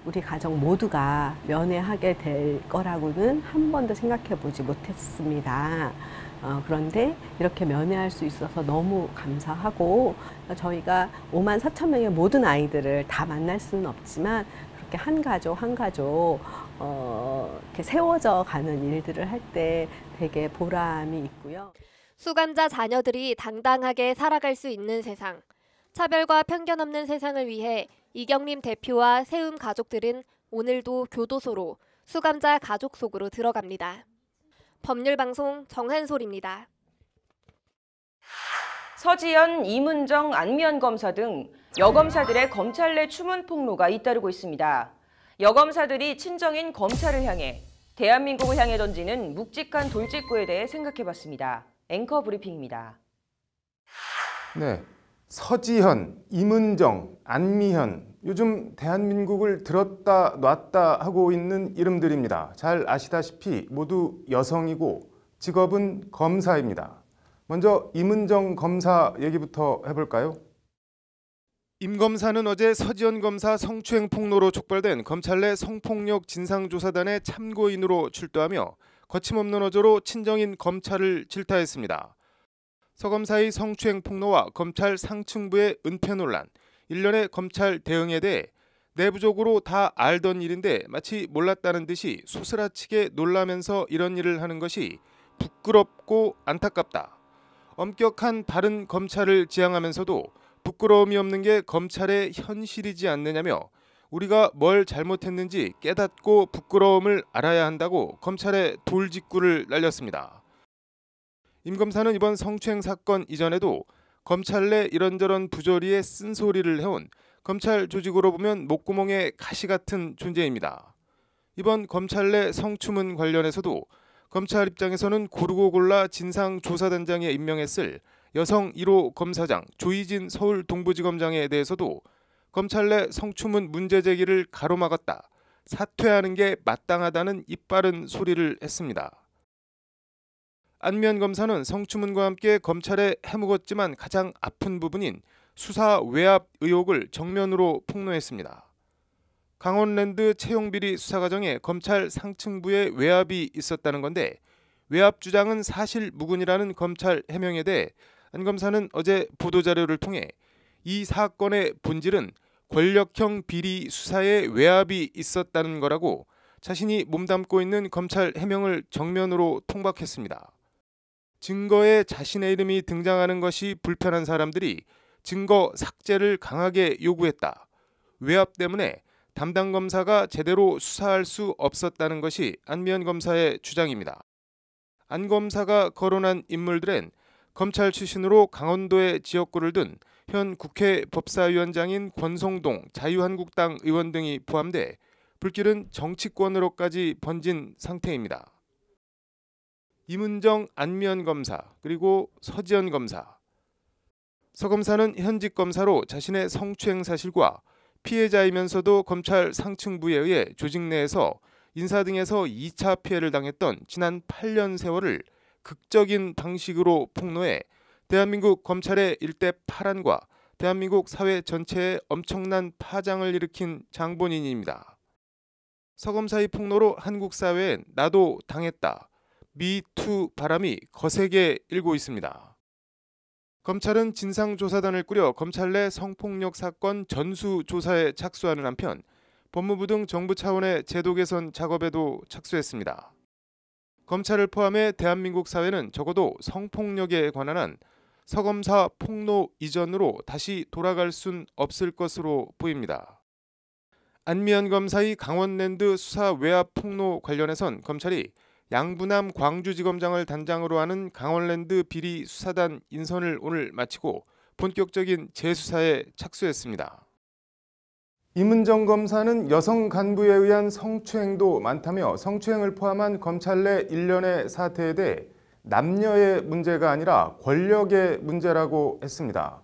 우리 가족 모두가 면회하게 될 거라고는 한 번도 생각해 보지 못했습니다. 그런데 이렇게 면회할 수 있어서 너무 감사하고 저희가 5만 4천 명의 모든 아이들을 다 만날 수는 없지만 그렇게 한 가족 한 가족 이렇게 세워져 가는 일들을 할 때 되게 보람이 있고요. 수감자 자녀들이 당당하게 살아갈 수 있는 세상, 차별과 편견 없는 세상을 위해 이경림 대표와 세움 가족들은 오늘도 교도소로 수감자 가족 속으로 들어갑니다. 법률방송 정한솔입니다. 서지현, 이문정, 안미연 검사 등 여검사들의 검찰 내 추문 폭로가 잇따르고 있습니다. 여검사들이 친정인 검찰을 향해 대한민국을 향해 던지는 묵직한 돌직구에 대해 생각해봤습니다. 앵커 브리핑입니다. 네, 서지현, 이문정, 안미현, 요즘 대한민국을 들었다 놨다 하고 있는 이름들입니다. 잘 아시다시피 모두 여성이고 직업은 검사입니다. 먼저 이문정 검사 얘기부터 해볼까요? 임 검사는 어제 서지현 검사 성추행 폭로로 촉발된 검찰 내 성폭력 진상조사단의 참고인으로 출두하며 거침없는 어조로 친정인 검찰을 질타했습니다. 서 검사의 성추행 폭로와 검찰 상층부의 은폐 논란, 일련의 검찰 대응에 대해 내부적으로 다 알던 일인데 마치 몰랐다는 듯이 소스라치게 놀라면서 이런 일을 하는 것이 부끄럽고 안타깝다. 엄격한 바른 검찰을 지향하면서도 부끄러움이 없는 게 검찰의 현실이지 않느냐며 우리가 뭘 잘못했는지 깨닫고 부끄러움을 알아야 한다고 검찰에 돌직구를 날렸습니다. 임 검사는 이번 성추행 사건 이전에도 검찰 내 이런저런 부조리에 쓴소리를 해온 검찰 조직으로 보면 목구멍에 가시 같은 존재입니다. 이번 검찰 내 성추문 관련해서도 검찰 입장에서는 고르고 골라 진상조사단장에 임명했을 여성 1호 검사장 조희진 서울 동부지검장에 대해서도 검찰 내 성추문 문제 제기를 가로막았다. 사퇴하는 게 마땅하다는 입바른 소리를 했습니다. 안미연 검사는 성추문과 함께 검찰에 해묵었지만 가장 아픈 부분인 수사 외압 의혹을 정면으로 폭로했습니다. 강원랜드 채용비리 수사 과정에 검찰 상층부에 외압이 있었다는 건데 외압 주장은 사실 무근이라는 검찰 해명에 대해 안 검사는 어제 보도자료를 통해 이 사건의 본질은 권력형 비리 수사에 외압이 있었다는 거라고 자신이 몸담고 있는 검찰 해명을 정면으로 통박했습니다. 증거에 자신의 이름이 등장하는 것이 불편한 사람들이 증거 삭제를 강하게 요구했다. 외압 때문에 담당 검사가 제대로 수사할 수 없었다는 것이 안미연 검사의 주장입니다. 안 검사가 거론한 인물들은 검찰 출신으로 강원도의 지역구를 둔 현 국회 법사위원장인 권성동 자유한국당 의원 등이 포함돼 불길은 정치권으로까지 번진 상태입니다. 이문정, 안미연 검사, 그리고 서지현 검사. 서 검사는 현직 검사로 자신의 성추행 사실과 피해자이면서도 검찰 상층부에 의해 조직 내에서 인사 등에서 2차 피해를 당했던 지난 8년 세월을 극적인 방식으로 폭로해 대한민국 검찰의 일대 파란과 대한민국 사회 전체에 엄청난 파장을 일으킨 장본인입니다. 서 검사의 폭로로 한국 사회엔 나도 당했다, 미투 바람이 거세게 일고 있습니다. 검찰은 진상조사단을 꾸려 검찰 내 성폭력 사건 전수조사에 착수하는 한편 법무부 등 정부 차원의 제도 개선 작업에도 착수했습니다. 검찰을 포함해 대한민국 사회는 적어도 성폭력에 관한 한 서검사 폭로 이전으로 다시 돌아갈 순 없을 것으로 보입니다. 안미연 검사의 강원랜드 수사 외압 폭로 관련해선 검찰이 양부남 광주지검장을 단장으로 하는 강원랜드 비리 수사단 인선을 오늘 마치고 본격적인 재수사에 착수했습니다. 임은정 검사는 여성 간부에 의한 성추행도 많다며 성추행을 포함한 검찰 내 일련의 사태에 대해 남녀의 문제가 아니라 권력의 문제라고 했습니다.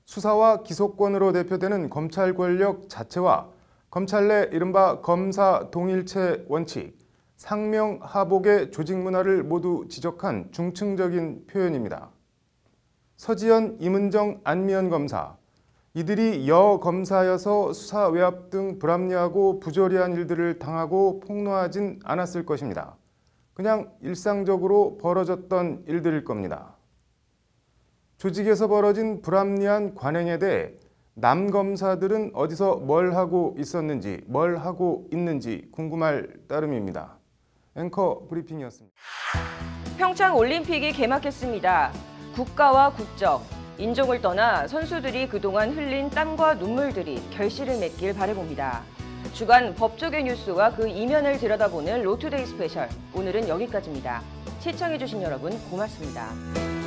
수사와 기소권으로 대표되는 검찰 권력 자체와 검찰 내 이른바 검사 동일체 원칙, 상명하복의 조직 문화를 모두 지적한 중층적인 표현입니다. 서지현, 임은정, 안미연 검사, 이들이 여검사여서 수사 외압 등 불합리하고 부조리한 일들을 당하고 폭로하진 않았을 것입니다. 그냥 일상적으로 벌어졌던 일들일 겁니다. 조직에서 벌어진 불합리한 관행에 대해 남 검사들은 어디서 뭘 하고 있었는지, 뭘 하고 있는지 궁금할 따름입니다. 앵커 브리핑이었습니다. 평창 올림픽이 개막했습니다. 국가와 국적, 인종을 떠나 선수들이 그동안 흘린 땀과 눈물들이 결실을 맺길 바라봅니다. 주간 법조계 뉴스와 그 이면을 들여다보는 로투데이 스페셜, 오늘은 여기까지입니다. 시청해주신 여러분 고맙습니다.